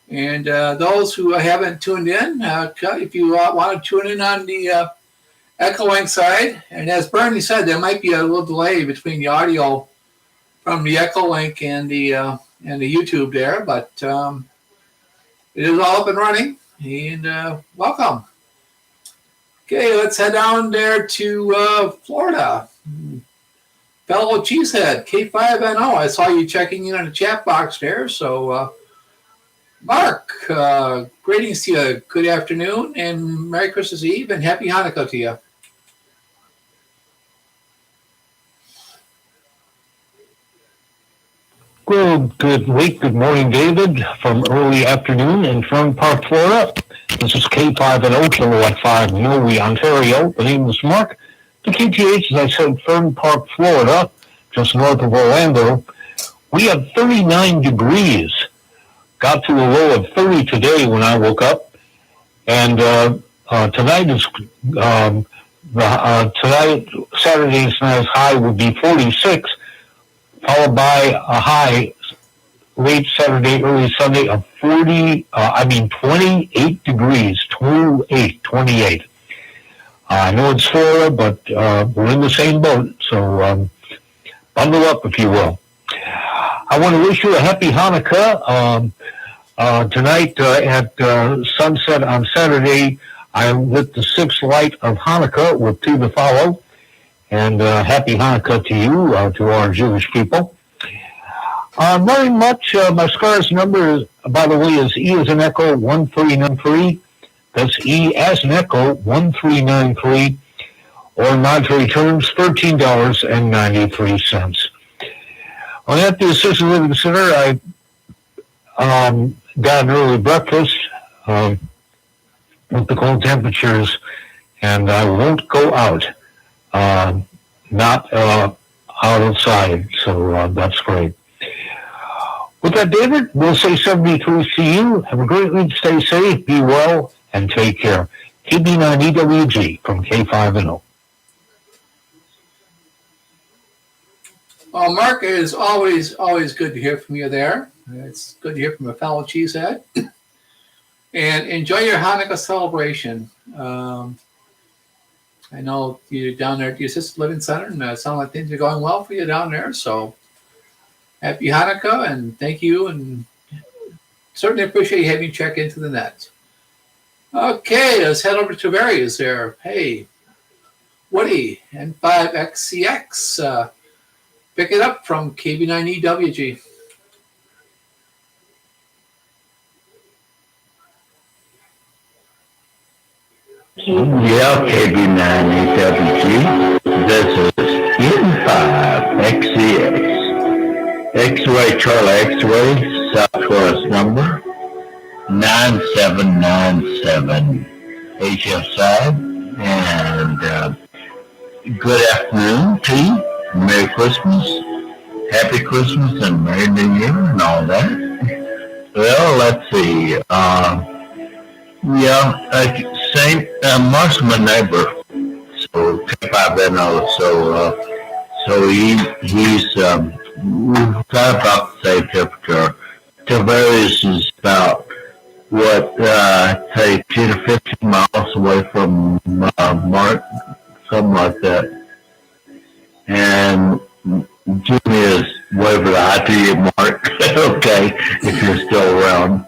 And those who haven't tuned in, if you want to tune in on the ECHOLINK side, and as Bernie said, there might be a little delay between the audio from the ECHOLINK and the YouTube there, but it is all up and running. And welcome. Okay, let's head down there to Florida. Fellow Cheesehead, K5NO. I saw you checking in on the chat box there. So, Mark, greetings to you. Good afternoon and Merry Christmas Eve and Happy Hanukkah to you. Well, good morning, David, from early afternoon in Fern Park, Florida. This is K5NO, Kilowatt 5, Norway, Ontario. The name is Mark. The KTH, as I said, Fern Park, Florida, just north of Orlando. We have 39 degrees. Got to a low of 30 today when I woke up. And tonight is Saturday's night's high would be 46, followed by a high late Saturday, early Sunday of 28 degrees, 28. I know it's Florida, but we're in the same boat, so bundle up, if you will. I want to wish you a happy Hanukkah. Tonight at sunset on Saturday, I lit the sixth light of Hanukkah with two to follow. And happy Hanukkah to you, to our Jewish people. Nothing much. My SCAR's number, by the way, is E as in Echo 1393. That's E as in Echo 1393. Or in monetary terms, $13.93. Well, at the Assisted Living Center, I got an early breakfast with the cold temperatures, and I won't go out. Not outside, so that's great. With that, David, we'll say 73 see you. Have a great week. Stay safe, be well, and take care. Kb9Ewg from K5NO. Well, Mark, it is always good to hear from you there. It's good to hear from a fellow cheesehead. And enjoy your Hanukkah celebration. I know you're down there at the Assisted Living Center, and it sounds like things are going well for you down there. So happy Hanukkah, and thank you, and certainly appreciate having you check into the net. Okay, let's head over to Barry's there. Hey, Woody, N5XCX. Pick it up from Kb9Ewg. Yeah, Kb9Ewg. This is N5XCX. X-ray, Charlie X-ray, Southwest number 9797 HSI. And good afternoon to you. Merry Christmas, Happy Christmas, and Merry New Year, and all that. Well, let's see. Same. Mark's my neighbor, so K5NO. So he's we've got about the same temperature. Tavares is about say 10 to 15 miles away from Mark, something like that. And Jimmy is waving hi to you, Mark. Okay, if you're still around.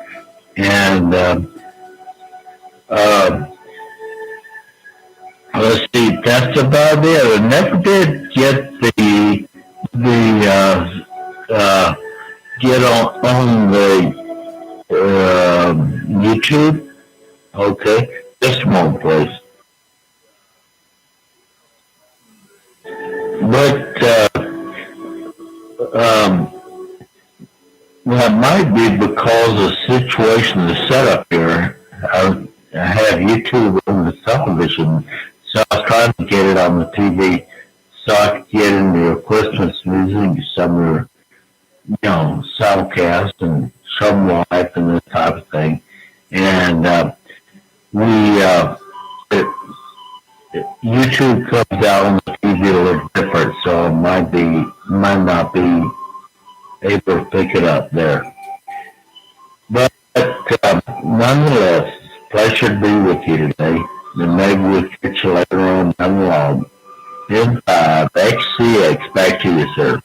And let's see, that's about it. I never did get get on the YouTube. Okay, just a moment, please. But that might be because the situation is set up here. I have YouTube on the television, so I was trying to get it on the TV so I could get into your Christmas music, some of your Southcast and Sub Life and this type of thing. And YouTube comes out on the TV a little different, so it might not be able to pick it up there. But nonetheless, pleasure to be with you today. And maybe we'll catch you later on down the line. Goodbye. XCX, back to you, sir.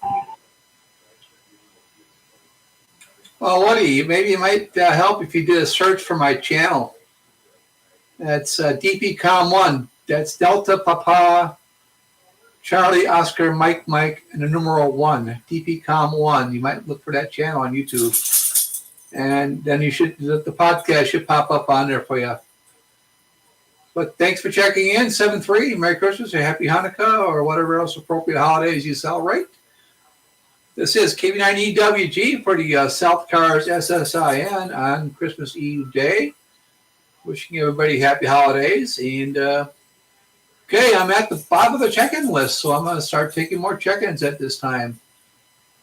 Well, Woody, maybe it might help if you did a search for my channel. That's DPCOM1. That's Delta Papa Charlie Oscar Mike and the numeral 1. DPCOM1. You might look for that channel on YouTube. And then the podcast should pop up on there for you. But thanks for checking in. 7-3. Merry Christmas or Happy Hanukkah or whatever else appropriate holidays you celebrate. This is Kb9Ewg for the South Cars SSIN on Christmas Eve Day. Wishing everybody happy holidays. And, okay, I'm at the bottom of the check-in list, so I'm going to start taking more check-ins at this time.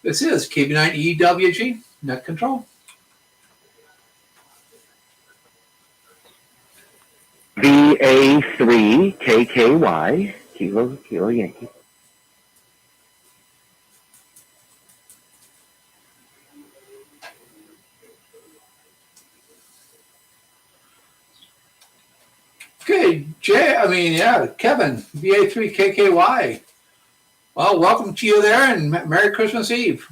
This is Kb9Ewg, Net Control. VA3KKY, Kilo Yankee. Okay, Kevin, VA3KKY. Well, welcome to you there and Merry Christmas Eve.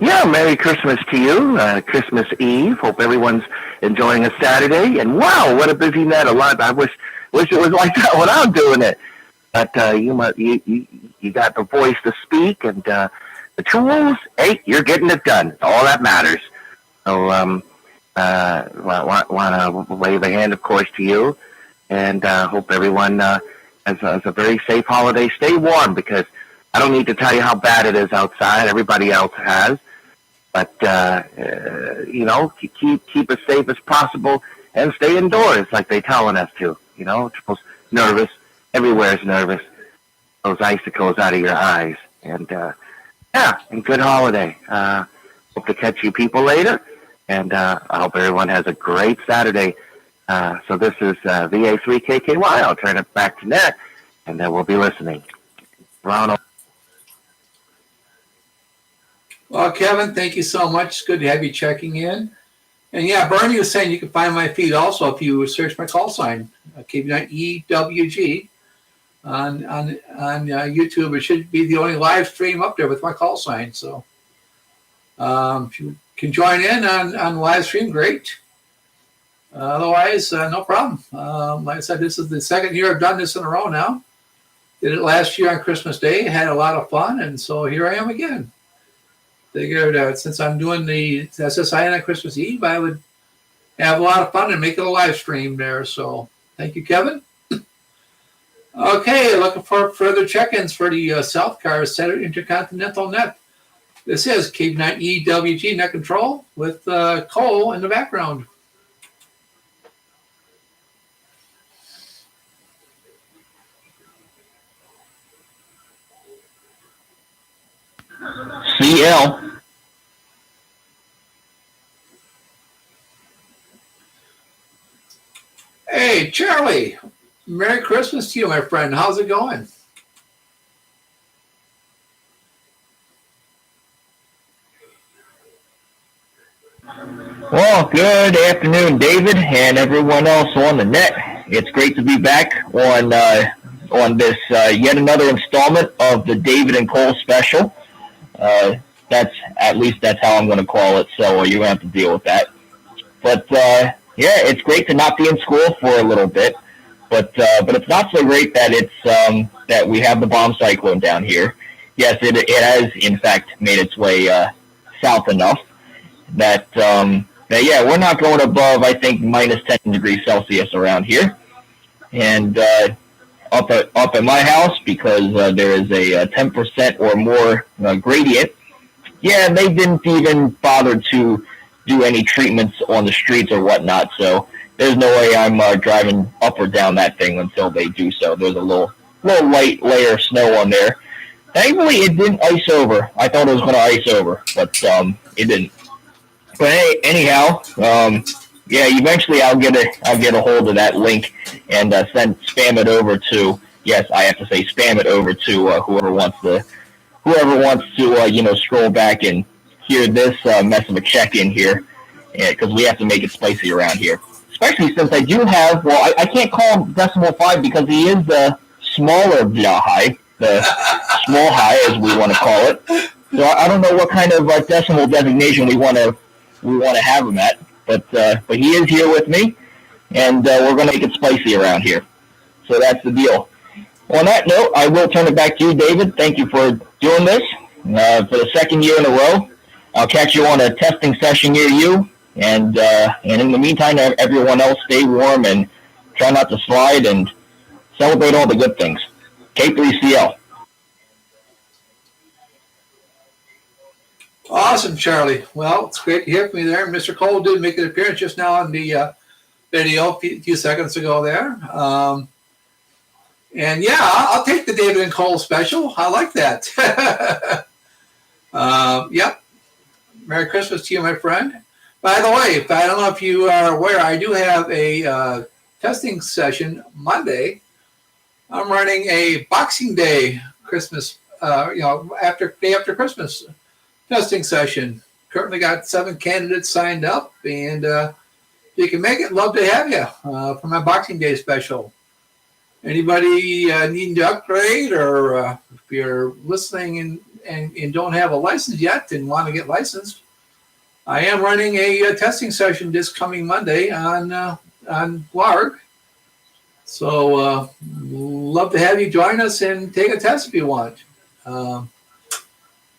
Yeah, Merry Christmas to you. Christmas Eve. Hope everyone's enjoying a Saturday. And wow, what a busy night! I wish it was like that when I'm doing it. But you got the voice to speak and the tools. Hey, you're getting it done. All that matters. So want to wave a hand, of course, to you, and hope everyone has a very safe holiday. Stay warm, because I don't need to tell you how bad it is outside. Everybody else has. But, keep as safe as possible and stay indoors like they're telling us to. People's nervous. Everywhere's nervous. Those icicles out of your eyes. And, and good holiday. Hope to catch you people later. And I hope everyone has a great Saturday. So this is VA3KKY. I'll turn it back to Net, and then we'll be listening. Ronald. Well, Kevin, thank you so much. It's good to have you checking in. And yeah, Bernie was saying you can find my feed also if you search my call sign, Kb9Ewg, on YouTube. It should be the only live stream up there with my call sign. So if you can join in on live stream, great. Otherwise, no problem. Like I said, this is the second year I've done this in a row now. Did it last year on Christmas Day, had a lot of fun, and so here I am again. Figured since I'm doing the SSIN on Christmas Eve, I would have a lot of fun and make it a live stream there. So thank you, Kevin. Okay, looking for further check-ins for the South Cars Center Intercontinental Net. This is Kb9Ewg Net Control with Kole in the background. CL. Hey, Charlie. Merry Christmas to you, my friend. How's it going? Well, good afternoon, David, and everyone else on the net. It's great to be back on this yet another installment of the David and Kole special. That's how I'm going to call it. So you're going to have to deal with that. But it's great to not be in school for a little bit. But it's not so great that it's that we have the bomb cyclone down here. Yes, it has in fact made its way south enough that we're not going above, I think, minus 10 degrees Celsius around here. And up at my house, because there is a 10% or more gradient. Yeah, they didn't even bother to do any treatments on the streets or whatnot, so there's no way I'm driving up or down that thing until they do so. There's a little little light layer of snow on there. Thankfully, it didn't ice over. I thought it was going to ice over, but it didn't. But anyhow, yeah, eventually I'll get a hold of that link and spam it over to. Yes, I have to say spam it over to whoever wants to scroll back and hear this mess of a check-in here, because we have to make it spicy around here. Especially since I do have, well, I can't call him Decimal 5 because he is the smaller High, the small high as we want to call it. So I don't know what kind of decimal designation we want to have him at, but he is here with me, and we're going to make it spicy around here. So that's the deal. On that note, I will turn it back to you, David. Thank you for doing this for the second year in a row. I'll catch you on a testing session near you, and in the meantime, everyone else stay warm and try not to slide and celebrate all the good things. K3CL. Awesome, Charlie. Well, it's great to hear from you there. Mr. Kole did make an appearance just now on the video a few seconds ago there. And yeah, I'll take the David and Kole special. I like that. Yep. Merry Christmas to you, my friend. By the way, I don't know if you are aware, I do have a testing session Monday. I'm running a Boxing Day Christmas, day after Christmas testing session. Currently got 7 candidates signed up, and if you can make it, love to have you for my Boxing Day special. Anybody needing to upgrade, or if you're listening and don't have a license yet and want to get licensed, I am running a testing session this coming Monday on GLARG. So love to have you join us and take a test if you want.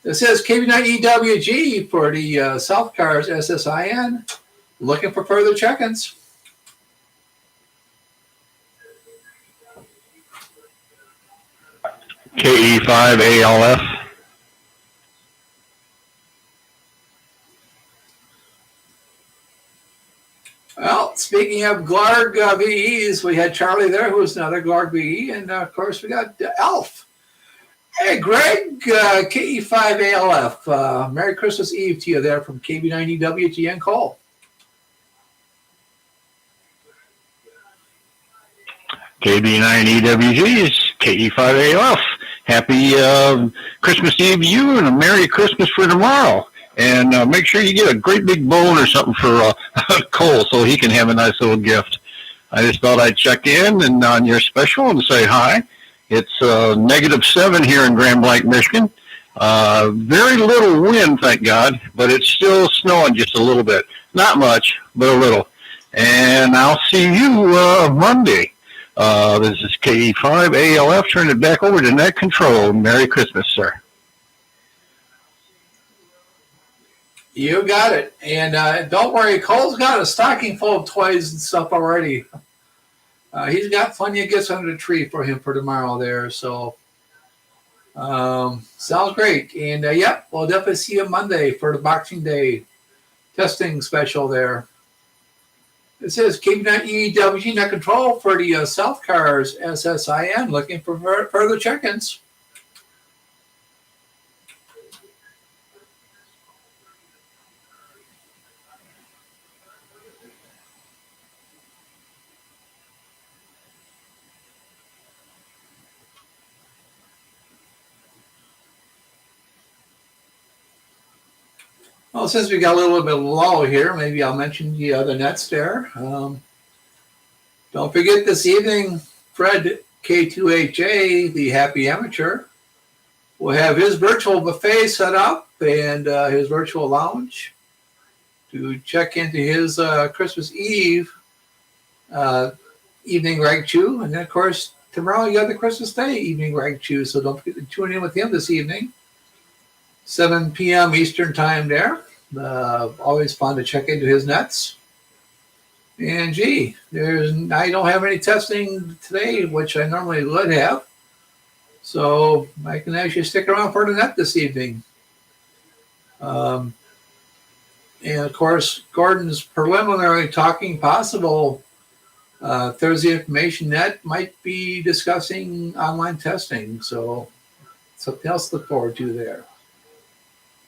It says Kb9Ewg for the South Cars SSIN. Looking for further check-ins. KE5ALF. Well, speaking of GLARG VEs, we had Charlie there, who was another GLARG VE, and of course we got Alf. Hey, Greg, KE5ALF. Merry Christmas Eve to you there from Kb9Ewg And Kole. Kb9Ewg is KE5ALF. Happy Christmas Eve to you, and a Merry Christmas for tomorrow. And make sure you get a great big bone or something for Cole so he can have a nice little gift. I just thought I'd check in and on your special and say hi. It's -7 here in Grand Blanc, Michigan. Very little wind, thank God, but it's still snowing just a little bit. Not much, but a little. And I'll see you Monday. This is KE5ALF. Turn it back over to Net Control. Merry Christmas, sir. You got it. And don't worry, Cole's got a stocking full of toys and stuff already. He's got plenty of gifts under the tree for him for tomorrow there. So, sounds great. And, yep, we'll definitely see you Monday for the Boxing Day testing special there. It says Kb9Ewg Net Control for the South Cars SSIN. Looking for further check-ins. Well, since we got a little bit low here, maybe I'll mention the other nets there. Don't forget this evening, Fred K2HA, the Happy Amateur, will have his virtual buffet set up and his virtual lounge to check into his Christmas Eve evening rag chew. And then, of course, tomorrow you got the Christmas Day evening rag chew, so don't forget to tune in with him this evening. 7 p.m. Eastern time there. Always fun to check into his nets. And gee, I don't have any testing today, which I normally would have. So I can actually stick around for the net this evening. And of course, Gordon's preliminary talking possible Thursday Information Net might be discussing online testing, so something else to look forward to there.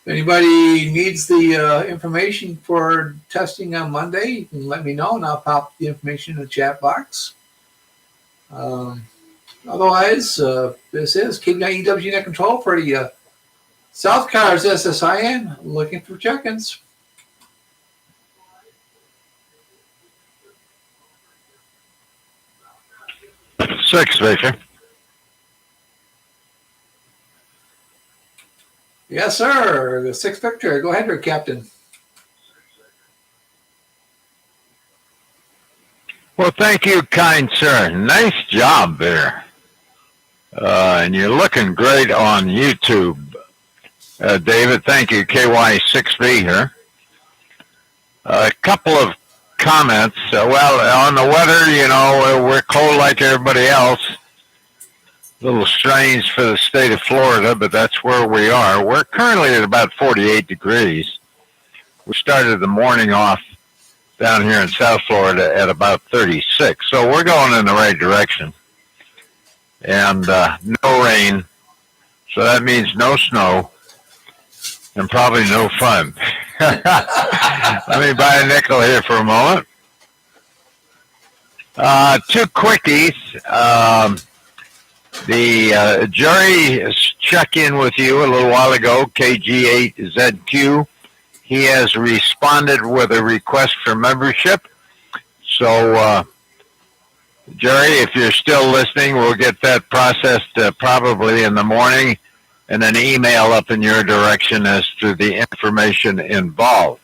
If anybody needs the information for testing on Monday, you can let me know and I'll pop the information in the chat box. Otherwise, this is Kb9Ewg Net Control for the South Cars SSIN, looking for check-ins. Six, Victor. Yes, sir. The 6th Victor. Go ahead, Captain. Well, thank you, kind sir. Nice job there. And you're looking great on YouTube. David, thank you. KY6B here. A couple of comments. Well, on the weather, you know, we're cold like everybody else. A little strange for the state of Florida, but that's where we are. We're currently at about 48 degrees. We started the morning off down here in South Florida at about 36. So we're going in the right direction. And no rain. So that means no snow and probably no fun. Let me buy a nickel here for a moment. Two quickies. The jury checked in with you a little while ago, Kg9Ewg. He has responded with a request for membership. So, Jerry, if you're still listening, we'll get that processed probably in the morning and an email up in your direction as to the information involved.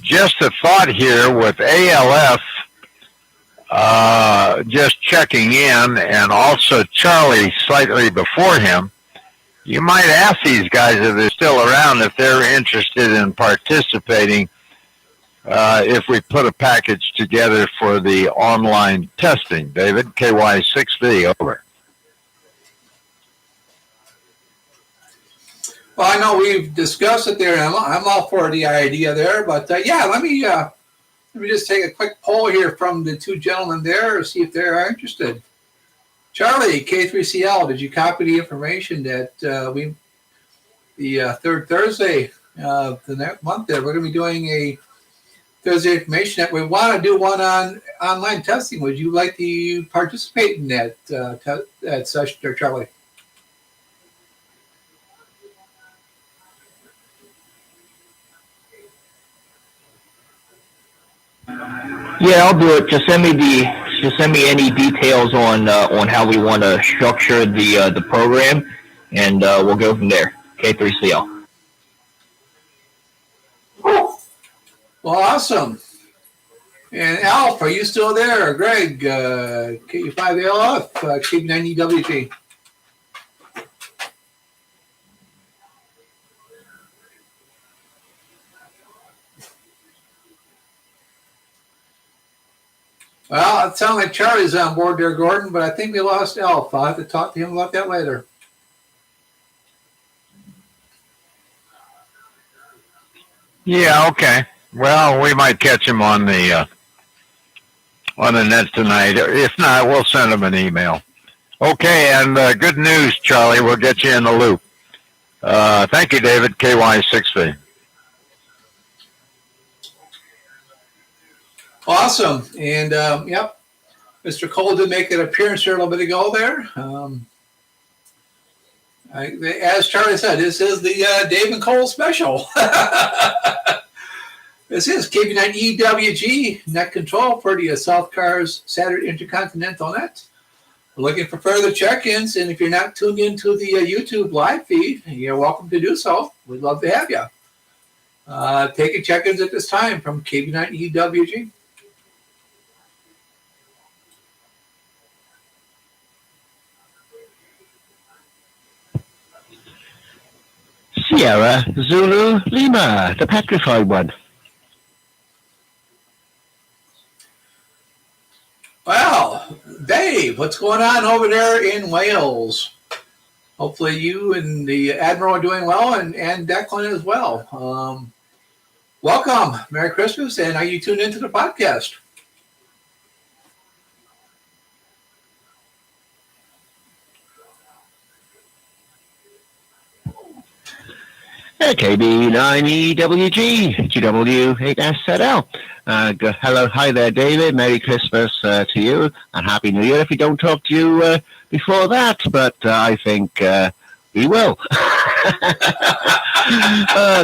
Just a thought here with ALF, just checking in, and also Charlie slightly before him. You might ask these guys if they're still around, if they're interested in participating, if we put a package together for the online testing. David, KY6B, over. Well, I know we've discussed it there, and I'm all for the idea there, but yeah, let me just take a quick poll here from the two gentlemen there, see if they're interested. Charlie, K3CL, did you copy the information that the third Thursday of the next month there, we're going to be doing a Thursday information that we want to do one on online testing. Would you like to participate in that session there, Charlie? Yeah, I'll do it. Just send me any details on how we want to structure the program, and we'll go from there. K3CL. Well, awesome. And Alf, are you still there? Greg, K5ALF, Kb9Ewg. Well, it sounds like Charlie's on board there, Gordon, but I think we lost Alf. I'll have to talk to him about that later. Yeah, okay. Well, we might catch him on the net tonight. If not, we'll send him an email. Okay, and good news, Charlie. We'll get you in the loop. Thank you, David, KY6B. Awesome. And, yep, Mr. Kole did make an appearance here a little bit ago there. As Charlie said, this is the Dave and Kole special. This is Kb9Ewg Net Control for the South Cars Saturday Intercontinental Net. We're looking for further check-ins, and if you're not tuned into the YouTube live feed, you're welcome to do so. We'd love to have you. Taking check-ins at this time from Kb9Ewg. Sierra Zulu Lima, the petrified one. Well, Dave, what's going on over there in Wales? Hopefully you and the Admiral are doing well, and Declan as well. Welcome. Merry Christmas. And are you tuned into the podcast? Kb9Ewg GW8SZL. Hello, hi there, David. Merry Christmas to you and Happy New Year. If we don't talk to you before that, but I think we will.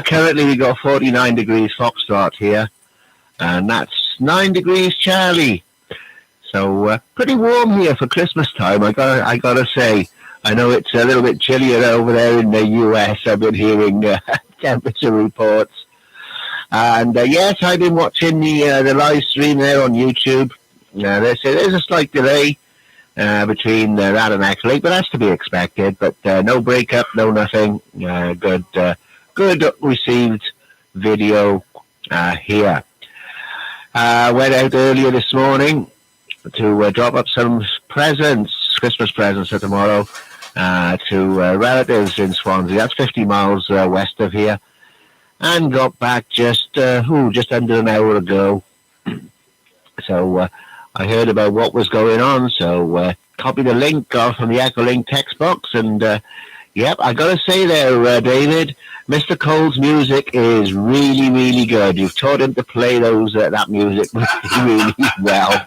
Currently, we got 49 degrees Foxtrot here, and that's 9 degrees Charlie. So pretty warm here for Christmas time. I gotta say. I know it's a little bit chillier over there in the US. I've been hearing temperature reports. And yes, I've been watching the live stream there on YouTube. They say there's a slight delay between that and ECHOLINK, but that's to be expected. But no breakup, no nothing. Good received video here. Went out earlier this morning to drop up some presents, Christmas presents for tomorrow. To relatives in Swansea. That's 50 miles west of here, and got back just under an hour ago. So I heard about what was going on, so copied the link off from the ECHOLINK text box, and yep, I got to say there, David, Mr. Cole's music is really, really good. You've taught him to play that music really, really well.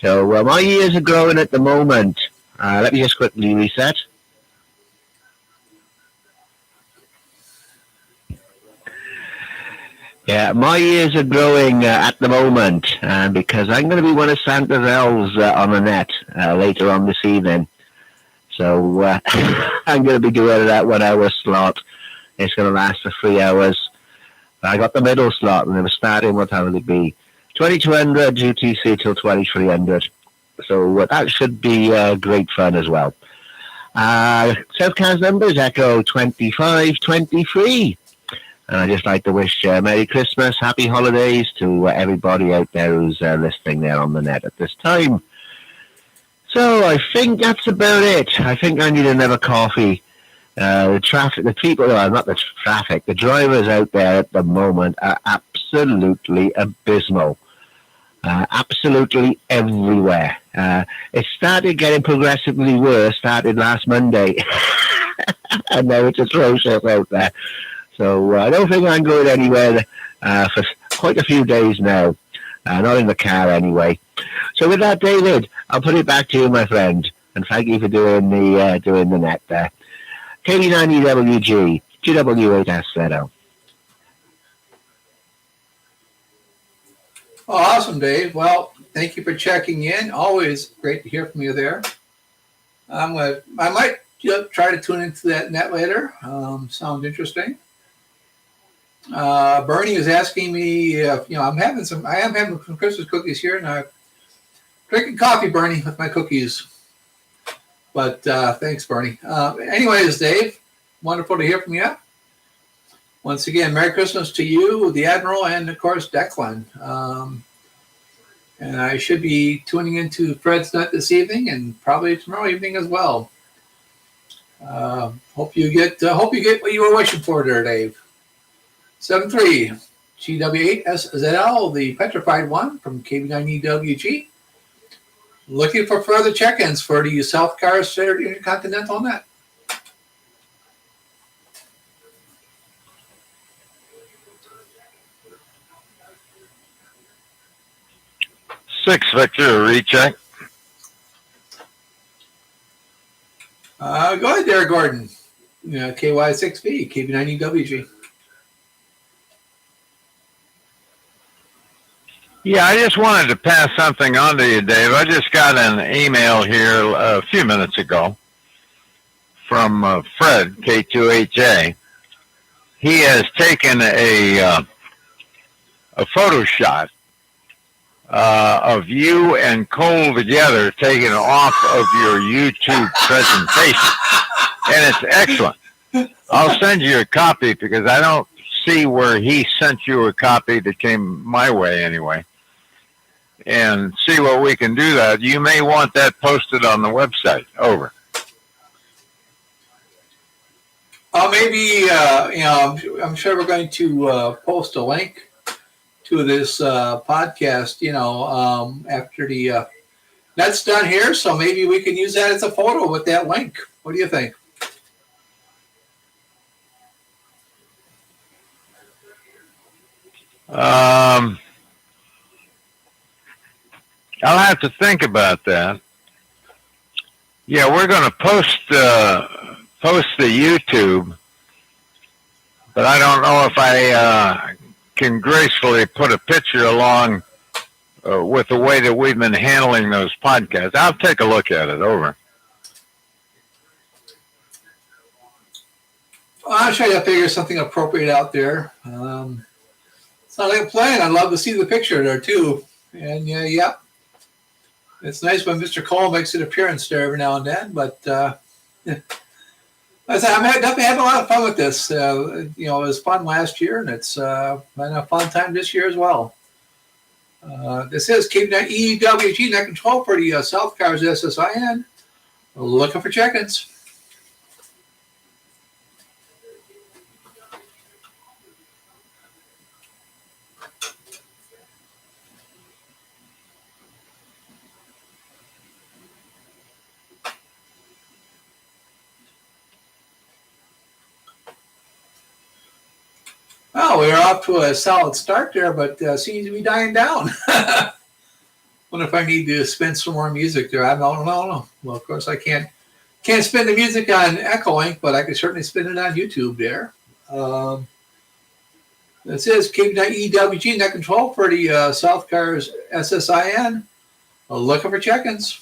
So my ears are growing at the moment. Let me just quickly reset. Yeah, my ears are growing at the moment because I'm going to be one of Santa's elves on the net later on this evening. So I'm going to be doing that 1 hour slot. It's going to last for 3 hours. I got the middle slot, and they were starting, what time will it be? 2200 UTC till 2300. So that should be great fun as well. Southcast numbers, Echo 2523. And I'd just like to wish Merry Christmas, Happy Holidays to everybody out there who's listening there on the net at this time. So I think that's about it. I think I need another coffee. The drivers out there at the moment are absolutely abysmal. Absolutely everywhere. It started getting progressively worse, started last Monday. And now it's atrocious out there. So I don't think I'm going anywhere for quite a few days now. Not in the car anyway. So with that, David, I'll put it back to you, my friend. And thank you for doing the net there. Kb9Ewg GW8SZL. Oh, awesome, Dave. Well, thank you for checking in. Always great to hear from you there. I might try to tune into that net later. Sounds interesting. Bernie is asking me if, I am having some Christmas cookies here, and I'm drinking coffee, Bernie, with my cookies. But thanks, Bernie. Anyways, Dave, wonderful to hear from you. Once again, Merry Christmas to you, the Admiral, and of course, Declan. And I should be tuning into Fred's Net this evening and probably tomorrow evening as well. Hope you get what you were wishing for there, Dave. 73 GW8SZL, the petrified one from Kb9Ewg. Looking for further check-ins for the South Cars Standard Intercontinental Net. 6 Victor, recheck. Go ahead there, Gordon. KY6V, Kb9Ewg. Yeah, I just wanted to pass something on to you, Dave. I just got an email here a few minutes ago from Fred, K2HA. He has taken a photo shot of you and Kole together taken off of your YouTube presentation. And it's excellent. I'll send you a copy because I don't see where he sent you a copy that came my way anyway. And see what we can do that. You may want that posted on the website. Over. Maybe, I'm sure we're going to post a link to this podcast, after the that's done here. So maybe we can use that as a photo with that link. What do you think? I'll have to think about that. Yeah, we're going to post the YouTube, but I don't know if I can gracefully put a picture along with the way that we've been handling those podcasts. I'll take a look at it. Over. I'll try to figure something appropriate out there. It's not like a plan. I'd love to see the picture there too. And yeah. It's nice when Mr. Kole makes an appearance there every now and then, but I'm definitely having a lot of fun with this. It was fun last year, and it's been a fun time this year as well. This is Kb9Ewg And Kole for the South Cars SSIN. Looking for check-ins. Oh, we're off to a solid start there, but seems to be dying down. Wonder if I need to spin some more music there. I don't know. Well, of course I can't spin the music on ECHOLINK, but I can certainly spin it on YouTube there. This is Kb9Ewg And Kole for the South Cars SSIN. Looking for check-ins.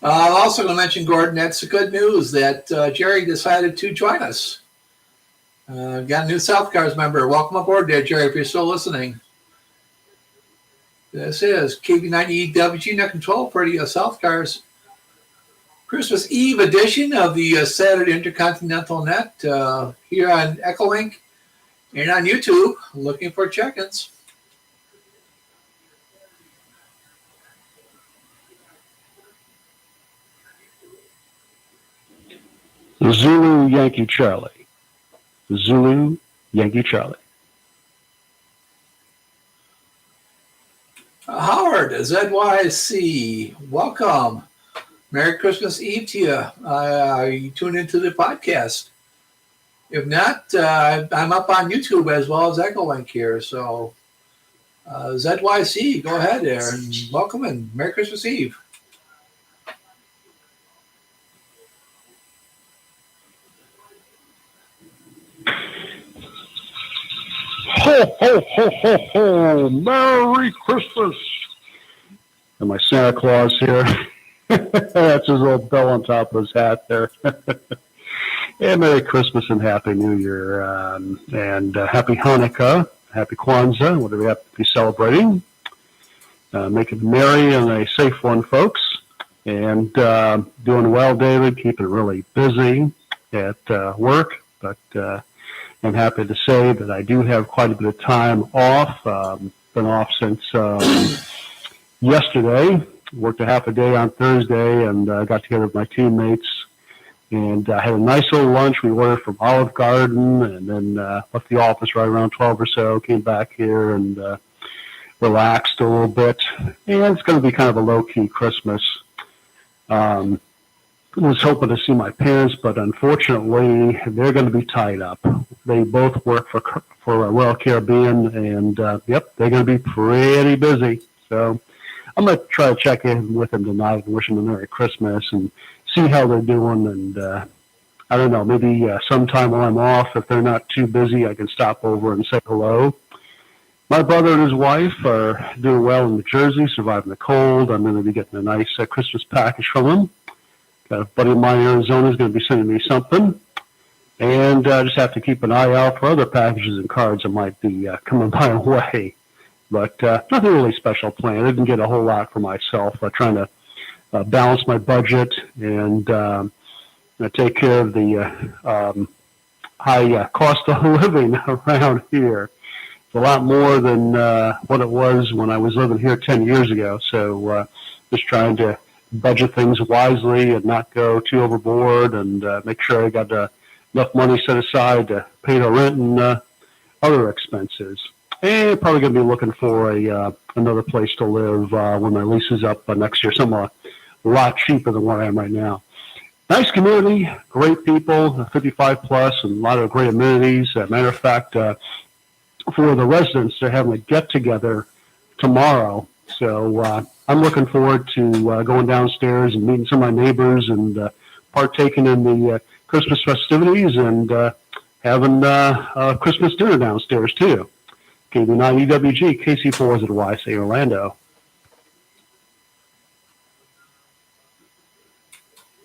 I'm also going to mention, Gordon, that's good news that Jerry decided to join us. Got a new South Cars member. Welcome aboard there, Jerry, if you're still listening. This is Kb9Ewg And Kole for the South Cars Christmas Eve edition of the Saturday Intercontinental Net here on ECHOLINK and on YouTube, looking for check-ins. Zulu Yankee Charlie. Zulu Yankee Charlie. Howard, ZYC, welcome. Merry Christmas Eve to you. You tune into the podcast. If not, I'm up on YouTube as well as ECHOLINK here. So ZYC, go ahead there and welcome and Merry Christmas Eve. Ho, ho, ho, ho, ho. Merry Christmas. And my Santa Claus here. That's his little bell on top of his hat there. And Merry Christmas and Happy New Year. And Happy Hanukkah, Happy Kwanzaa, whatever you have to be celebrating. Make it merry and a safe one, folks. And doing well, David. Keeping really busy at work. But I'm happy to say that I do have quite a bit of time off. Been off since yesterday. Worked a half a day on Thursday and got together with my teammates and had a nice little lunch. We ordered from Olive Garden and then left the office right around 12 or so. Came back here and relaxed a little bit. And it's going to be kind of a low-key Christmas. I was hoping to see my parents, but unfortunately, they're going to be tied up. They both work for Royal Caribbean, and yep, they're going to be pretty busy. So I'm going to try to check in with them tonight and wish them a Merry Christmas and see how they're doing. And I don't know, maybe sometime while I'm off, if they're not too busy, I can stop over and say hello. My brother and his wife are doing well in New Jersey, surviving the cold. I'm going to be getting a nice Christmas package from them. Got a buddy of mine in Arizona is going to be sending me something. And I just have to keep an eye out for other packages and cards that might be coming my way. But nothing really special planned. I didn't get a whole lot for myself. I'm trying to balance my budget and take care of the high cost of living around here. It's a lot more than what it was when I was living here 10 years ago. So just trying to budget things wisely and not go too overboard, and make sure I got enough money set aside to pay the rent and other expenses. And probably going to be looking for another place to live when my lease is up next year, somewhere a lot cheaper than where I am right now. Nice community, great people, 55 plus, and a lot of great amenities. Matter of fact, for the residents, they're having a get-together tomorrow. So I'm looking forward to going downstairs and meeting some of my neighbors and partaking in the Christmas festivities and having a Christmas dinner downstairs, too. Kb9Ewg, KC4YC, Orlando.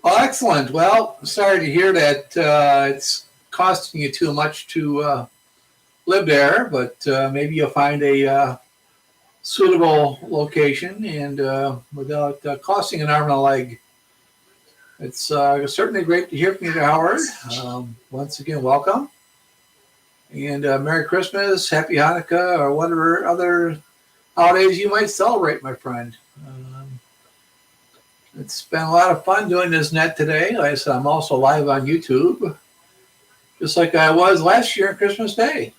Oh, excellent. Well, sorry to hear that it's costing you too much to live there, but maybe you'll find a suitable location and without costing an arm and a leg. It's certainly great to hear from you, Howard. Once again, welcome. And Merry Christmas, Happy Hanukkah, or whatever other holidays you might celebrate, my friend. It's been a lot of fun doing this net today. Like I said, I'm also live on YouTube, just like I was last year on Christmas Day.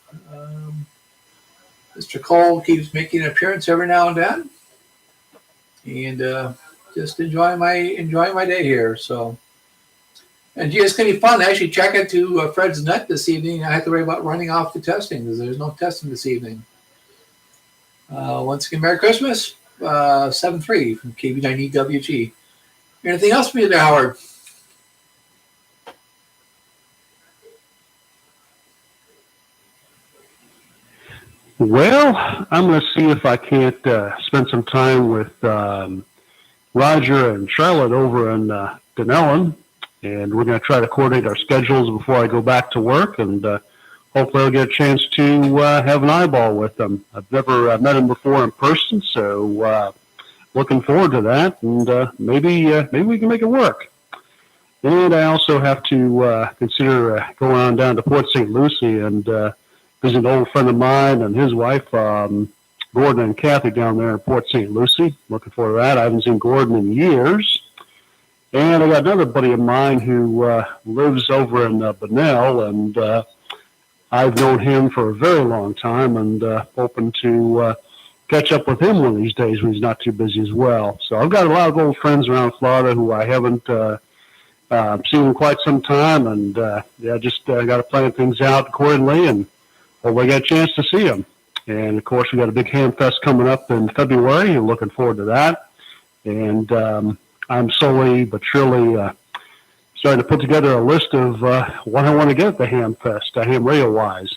Mr. Cole keeps making an appearance every now and then, and just enjoying my day here. So, and it's going to be fun. Actually, check into Fred's net this evening. I have to worry about running off to testing because there's no testing this evening. Once again, Merry Christmas. 7-3 from Kb9Ewg. Anything else for me there, Howard? Well, I'm going to see if I can't spend some time with Roger and Charlotte over in Denellen, and we're going to try to coordinate our schedules before I go back to work, and hopefully I'll get a chance to have an eyeball with them. I've never met them before in person, so looking forward to that, and maybe we can make it work. And I also have to consider going on down to Port St. Lucie and visit an old friend of mine and his wife, Gordon and Kathy, down there in Port St. Lucie. Looking forward to that. I haven't seen Gordon in years. And I got another buddy of mine who lives over in Bunnell, and I've known him for a very long time, and hoping to catch up with him one of these days when he's not too busy as well. So I've got a lot of old friends around Florida who I haven't seen in quite some time, and just got to plan things out accordingly, and hopefully I get a chance to see them. And of course, we got a big Ham Fest coming up in February, and looking forward to that. And I'm slowly but surely starting to put together a list of what I want to get at the Ham Fest, ham radio wise.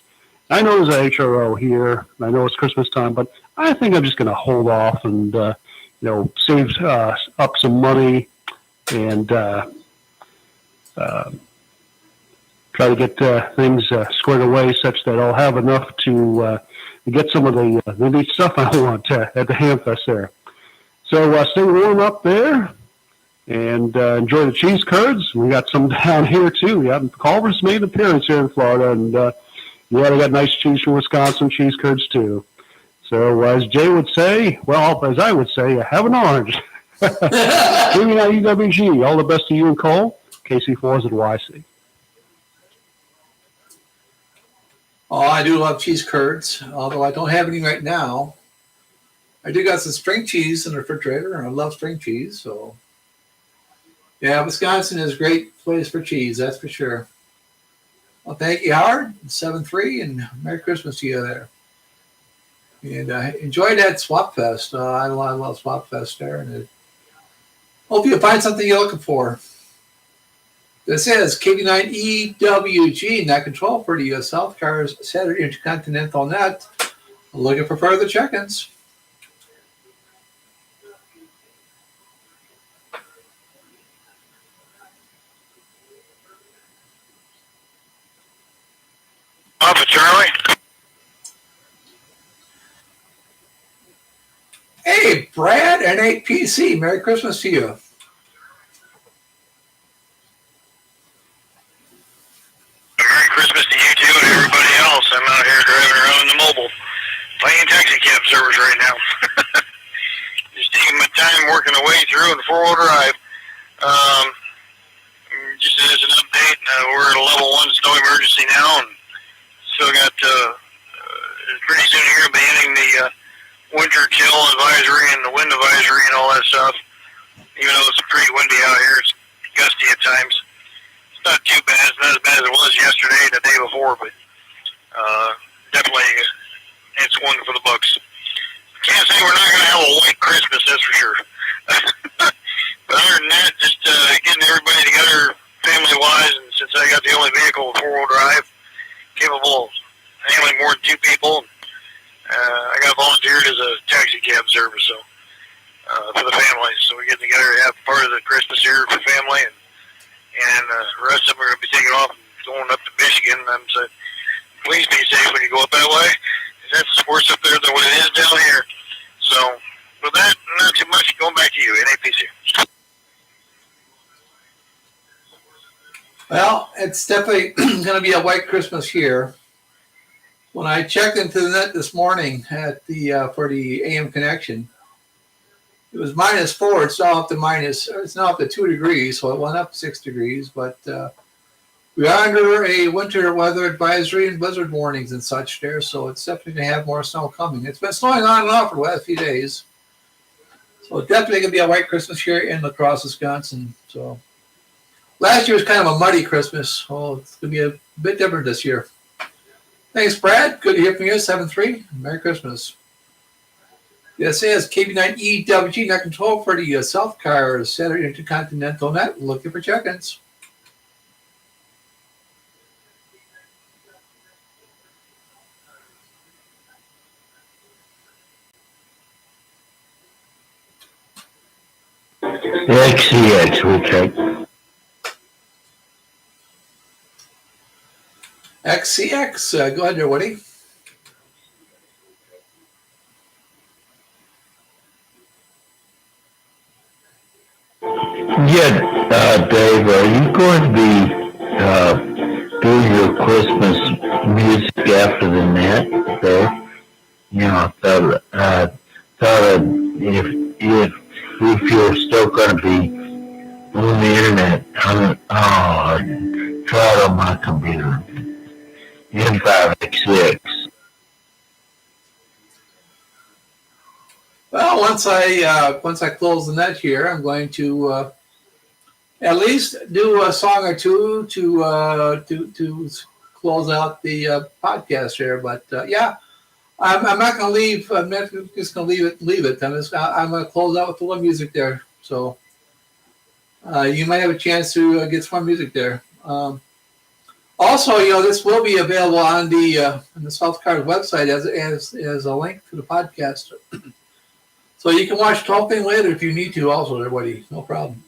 I know there's an HRO here. I know it's Christmas time, but I think I'm just going to hold off and save up some money and try to get things squared away such that I'll have enough to get some of the neat stuff I want at the Ham Fest there. So stay warm up there and enjoy the cheese curds. We got some down here too. Culver's made an appearance here in Florida, and they got nice cheese from Wisconsin, cheese curds too. So as Jay would say, well, as I would say, have an orange. Kb9Ewg, all the best to you and Cole. KC4YC. Oh, I do love cheese curds, although I don't have any right now. I do got some string cheese in the refrigerator, and I love string cheese. So, yeah, Wisconsin is a great place for cheese, that's for sure. Well, thank you, Howard. 7-3, and Merry Christmas to you there. And enjoy that Swap Fest. I love Swap Fest there, and hope you find something you're looking for. This is Kb9Ewg, Net Control for the U.S. South Cars Saturday Intercontinental Net. Looking for further check-ins. Alpha Charlie. Hey, Brad and 8PC. Merry Christmas to you. Merry Christmas to service right now. Just taking my time working the way through in the 4-wheel drive. Just as an update, we're at a level 1 snow emergency now, and still got pretty soon here we'll be ending the winter chill advisory and the wind advisory and all that stuff. Even though it's pretty windy out here, it's gusty at times. It's not too bad. It's not as bad as it was yesterday and the day before, but definitely it's one for the books. Can't say we're not going to have a white Christmas, that's for sure. But other than that, just getting everybody together family-wise, and since I got the only vehicle with 4-wheel drive capable of handling more than 2 people, I got volunteered as a taxi cab service, so for the family. So we get together to have part of the Christmas here for family, and the rest of them are going to be taking off and going up to Michigan. And I'm saying, please be safe when you go up that way. That's worse up there than what it is down here. So with that, not too much. Going back to you, NAPC. Well, it's definitely going to be a white Christmas here. When I checked into the net this morning at the for the AM connection, it was -4. It's now up to it's now up to 2 degrees, so it went up 6 degrees. But we are under a winter weather advisory and blizzard warnings and such there, so it's definitely going to have more snow coming. It's been snowing on and off for the last few days. So it's definitely going to be a white Christmas here in La Crosse, Wisconsin. So last year was kind of a muddy Christmas. Well, it's going to be a bit different this year. Thanks, Brad. Good to hear from you. 7-3. Merry Christmas. Yes, it is Kb9Ewg Net Control for the South Cars Saturday Intercontinental Net. Looking for check-ins. XCX will check. XCX. Go ahead there, Woody. Yeah, Dave, are you going to be doing your Christmas music after the net there? You know, I thought if you're still going to be on the internet, I tried on my computer. N5X6. Well, once I close the net here, I'm going to at least do a song or two to close out the podcast here. But yeah, I'm not going to leave. I'm not just going to leave it. I'm going to close out with a little music there. So you might have a chance to get some more music there. Also, this will be available on the South Cars website as a link to the podcast. So you can watch the whole thing later if you need to also, everybody. No problem.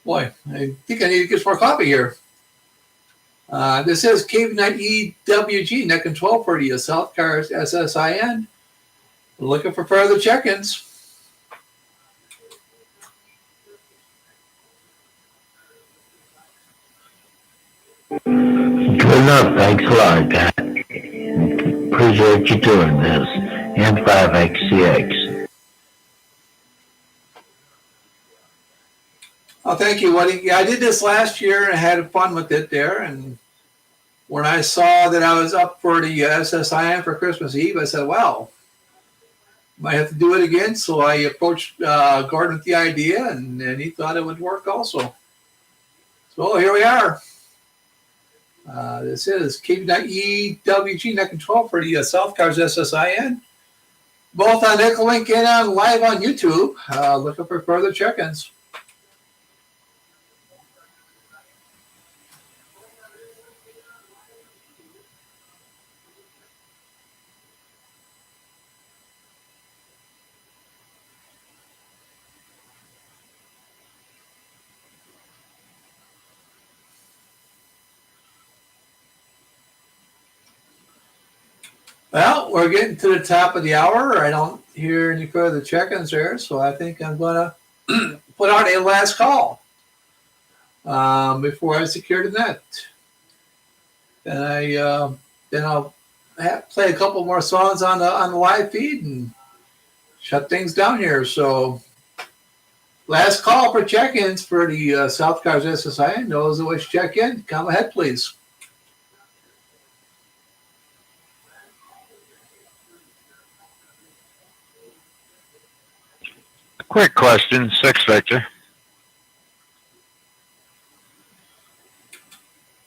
Boy, I think I need to get some more coffee here. This is Kb9Ewg Net Control for the South Cars SSIN. Looking for further check-ins. Good enough. Thanks a lot, guy. Appreciate you doing this. N5XCX. Oh, thank you, Woody. Yeah, I did this last year and I had fun with it there. And when I saw that I was up for the SSIN for Christmas Eve, I said, well, might have to do it again. So I approached Gordon with the idea, and he thought it would work also. So here we are. This is Kb9Ewg Net Control for the South Cars SSIN. Both on ECHOLINK and on live on YouTube. Looking for further check-ins. Well, we're getting to the top of the hour. I don't hear any further check-ins there, so I think I'm going to put out a last call before I secure the net. Then I'll play a couple more songs on the live feed and shut things down here. So last call for check-ins for the South Cars SSIN. Those who wish to check in, come ahead, please. Quick question, 6 Victor.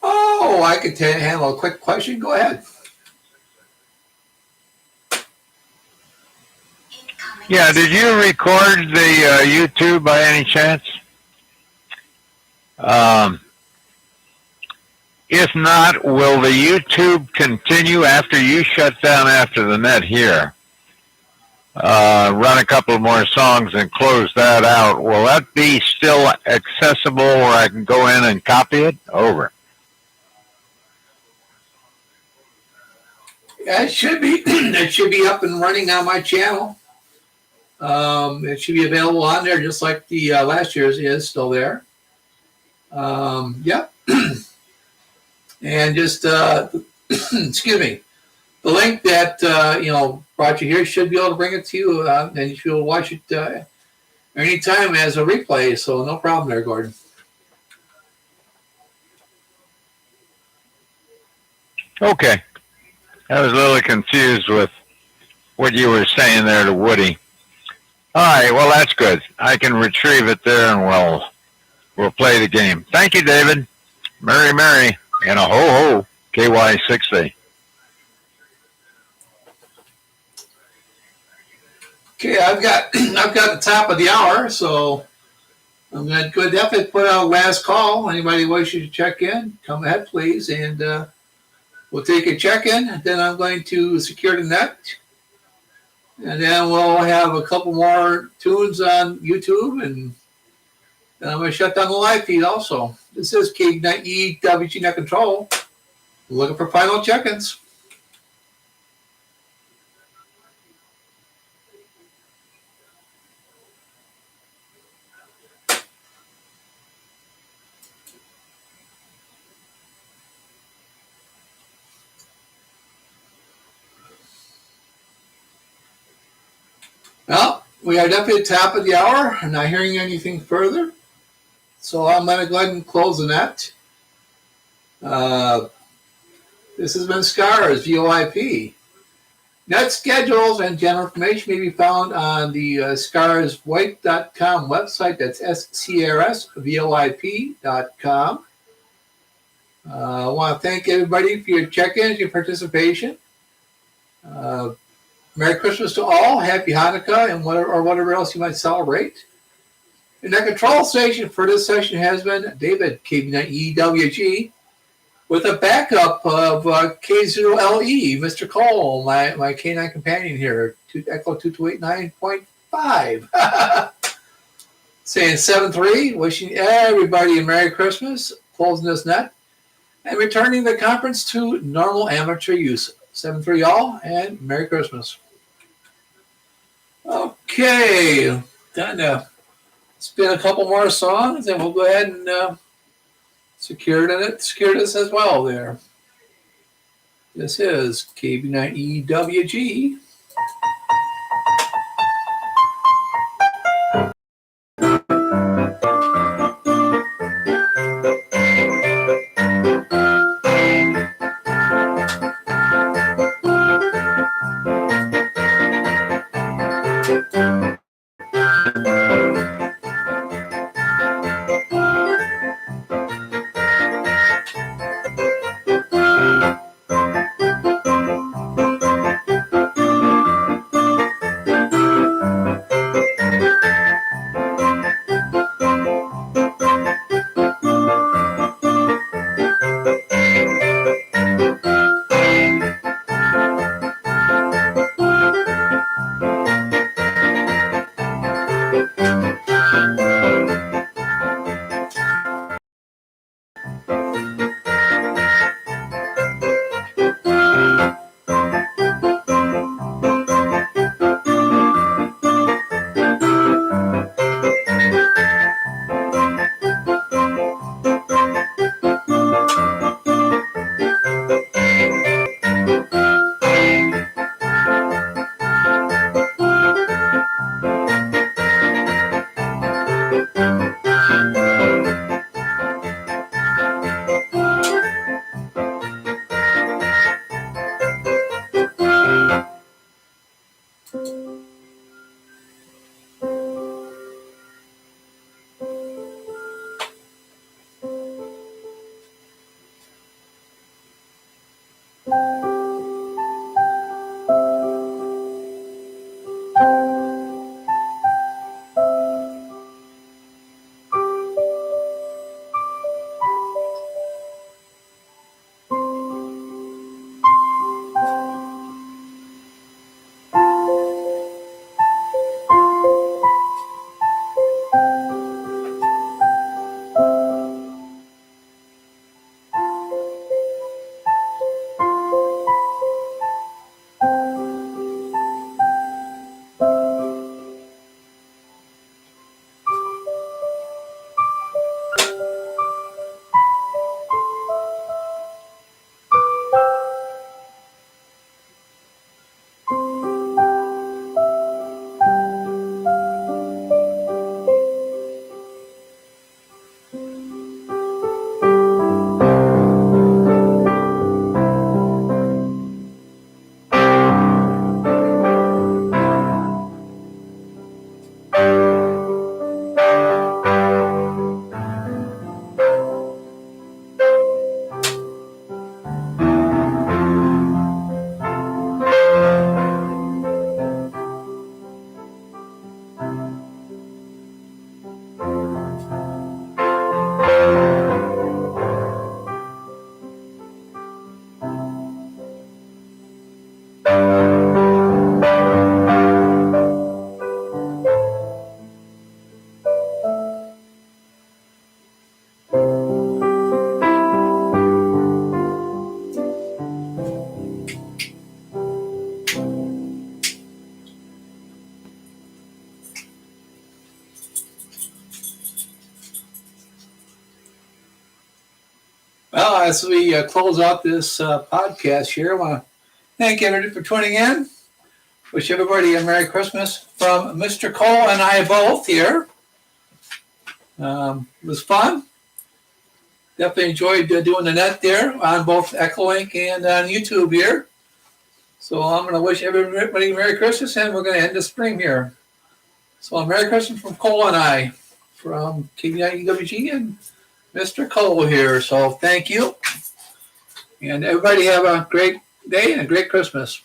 Oh, I could handle a quick question. Go ahead. Yeah, did you record the YouTube by any chance? If not, will the YouTube continue after you shut down after the net here? Run a couple more songs and close that out. Will that be still accessible where I can go in and copy it? Over. Yeah, it should be. It should be up and running on my channel. It should be available on there just like the last year's is still there. Yep. And just, excuse me, the link that, brought you here should be able to bring it to you, and you should be able to watch it anytime as a replay, so no problem there, Gordon. Okay. I was a little confused with what you were saying there to Woody. All right, well, that's good. I can retrieve it there, and we'll play the game. Thank you, David. Merry, merry, and a ho-ho, KY6A. Okay, I've got the top of the hour, so I'm going to definitely put out a last call. Anybody wishes to check in, come ahead, please, and we'll take a check-in. Then I'm going to secure the net, and then we'll have a couple more tunes on YouTube, and then I'm going to shut down the live feed also. This is Kb9Ewg And Kole. Looking for final check-ins. Well, we are definitely at the top of the hour. I'm not hearing anything further. So I'm going to go ahead and close the net. This has been SCARS VoIP. Net schedules and general information may be found on the scarsvoip.com website. That's SCRSVoIP.com. I want to thank everybody for your check-ins, your participation. Merry Christmas to all. Happy Hanukkah and whatever else you might celebrate. And the control station for this session has been David, Kb9Ewg, with a backup of K0LE, Mr. Cole, my canine companion here, Echo 2289.5. Saying 7-3, wishing everybody a Merry Christmas, closing this net, and returning the conference to normal amateur use. 7-3 all, and Merry Christmas. Okay, time to spin a couple more songs, and we'll go ahead and secure this as well there. This is Kb9Ewg. Well, as we close out this podcast here, I want to thank everybody for tuning in. Wish everybody a Merry Christmas from Mr. Kole and I both here. It was fun. Definitely enjoyed doing the net there on both ECHOLINK and on YouTube here. So I'm going to wish everybody Merry Christmas, and we're going to end the spring here. So Merry Christmas from Kole and I, from Kb9Ewg and Mr. Kole here. So thank you. And everybody have a great day and a great Christmas.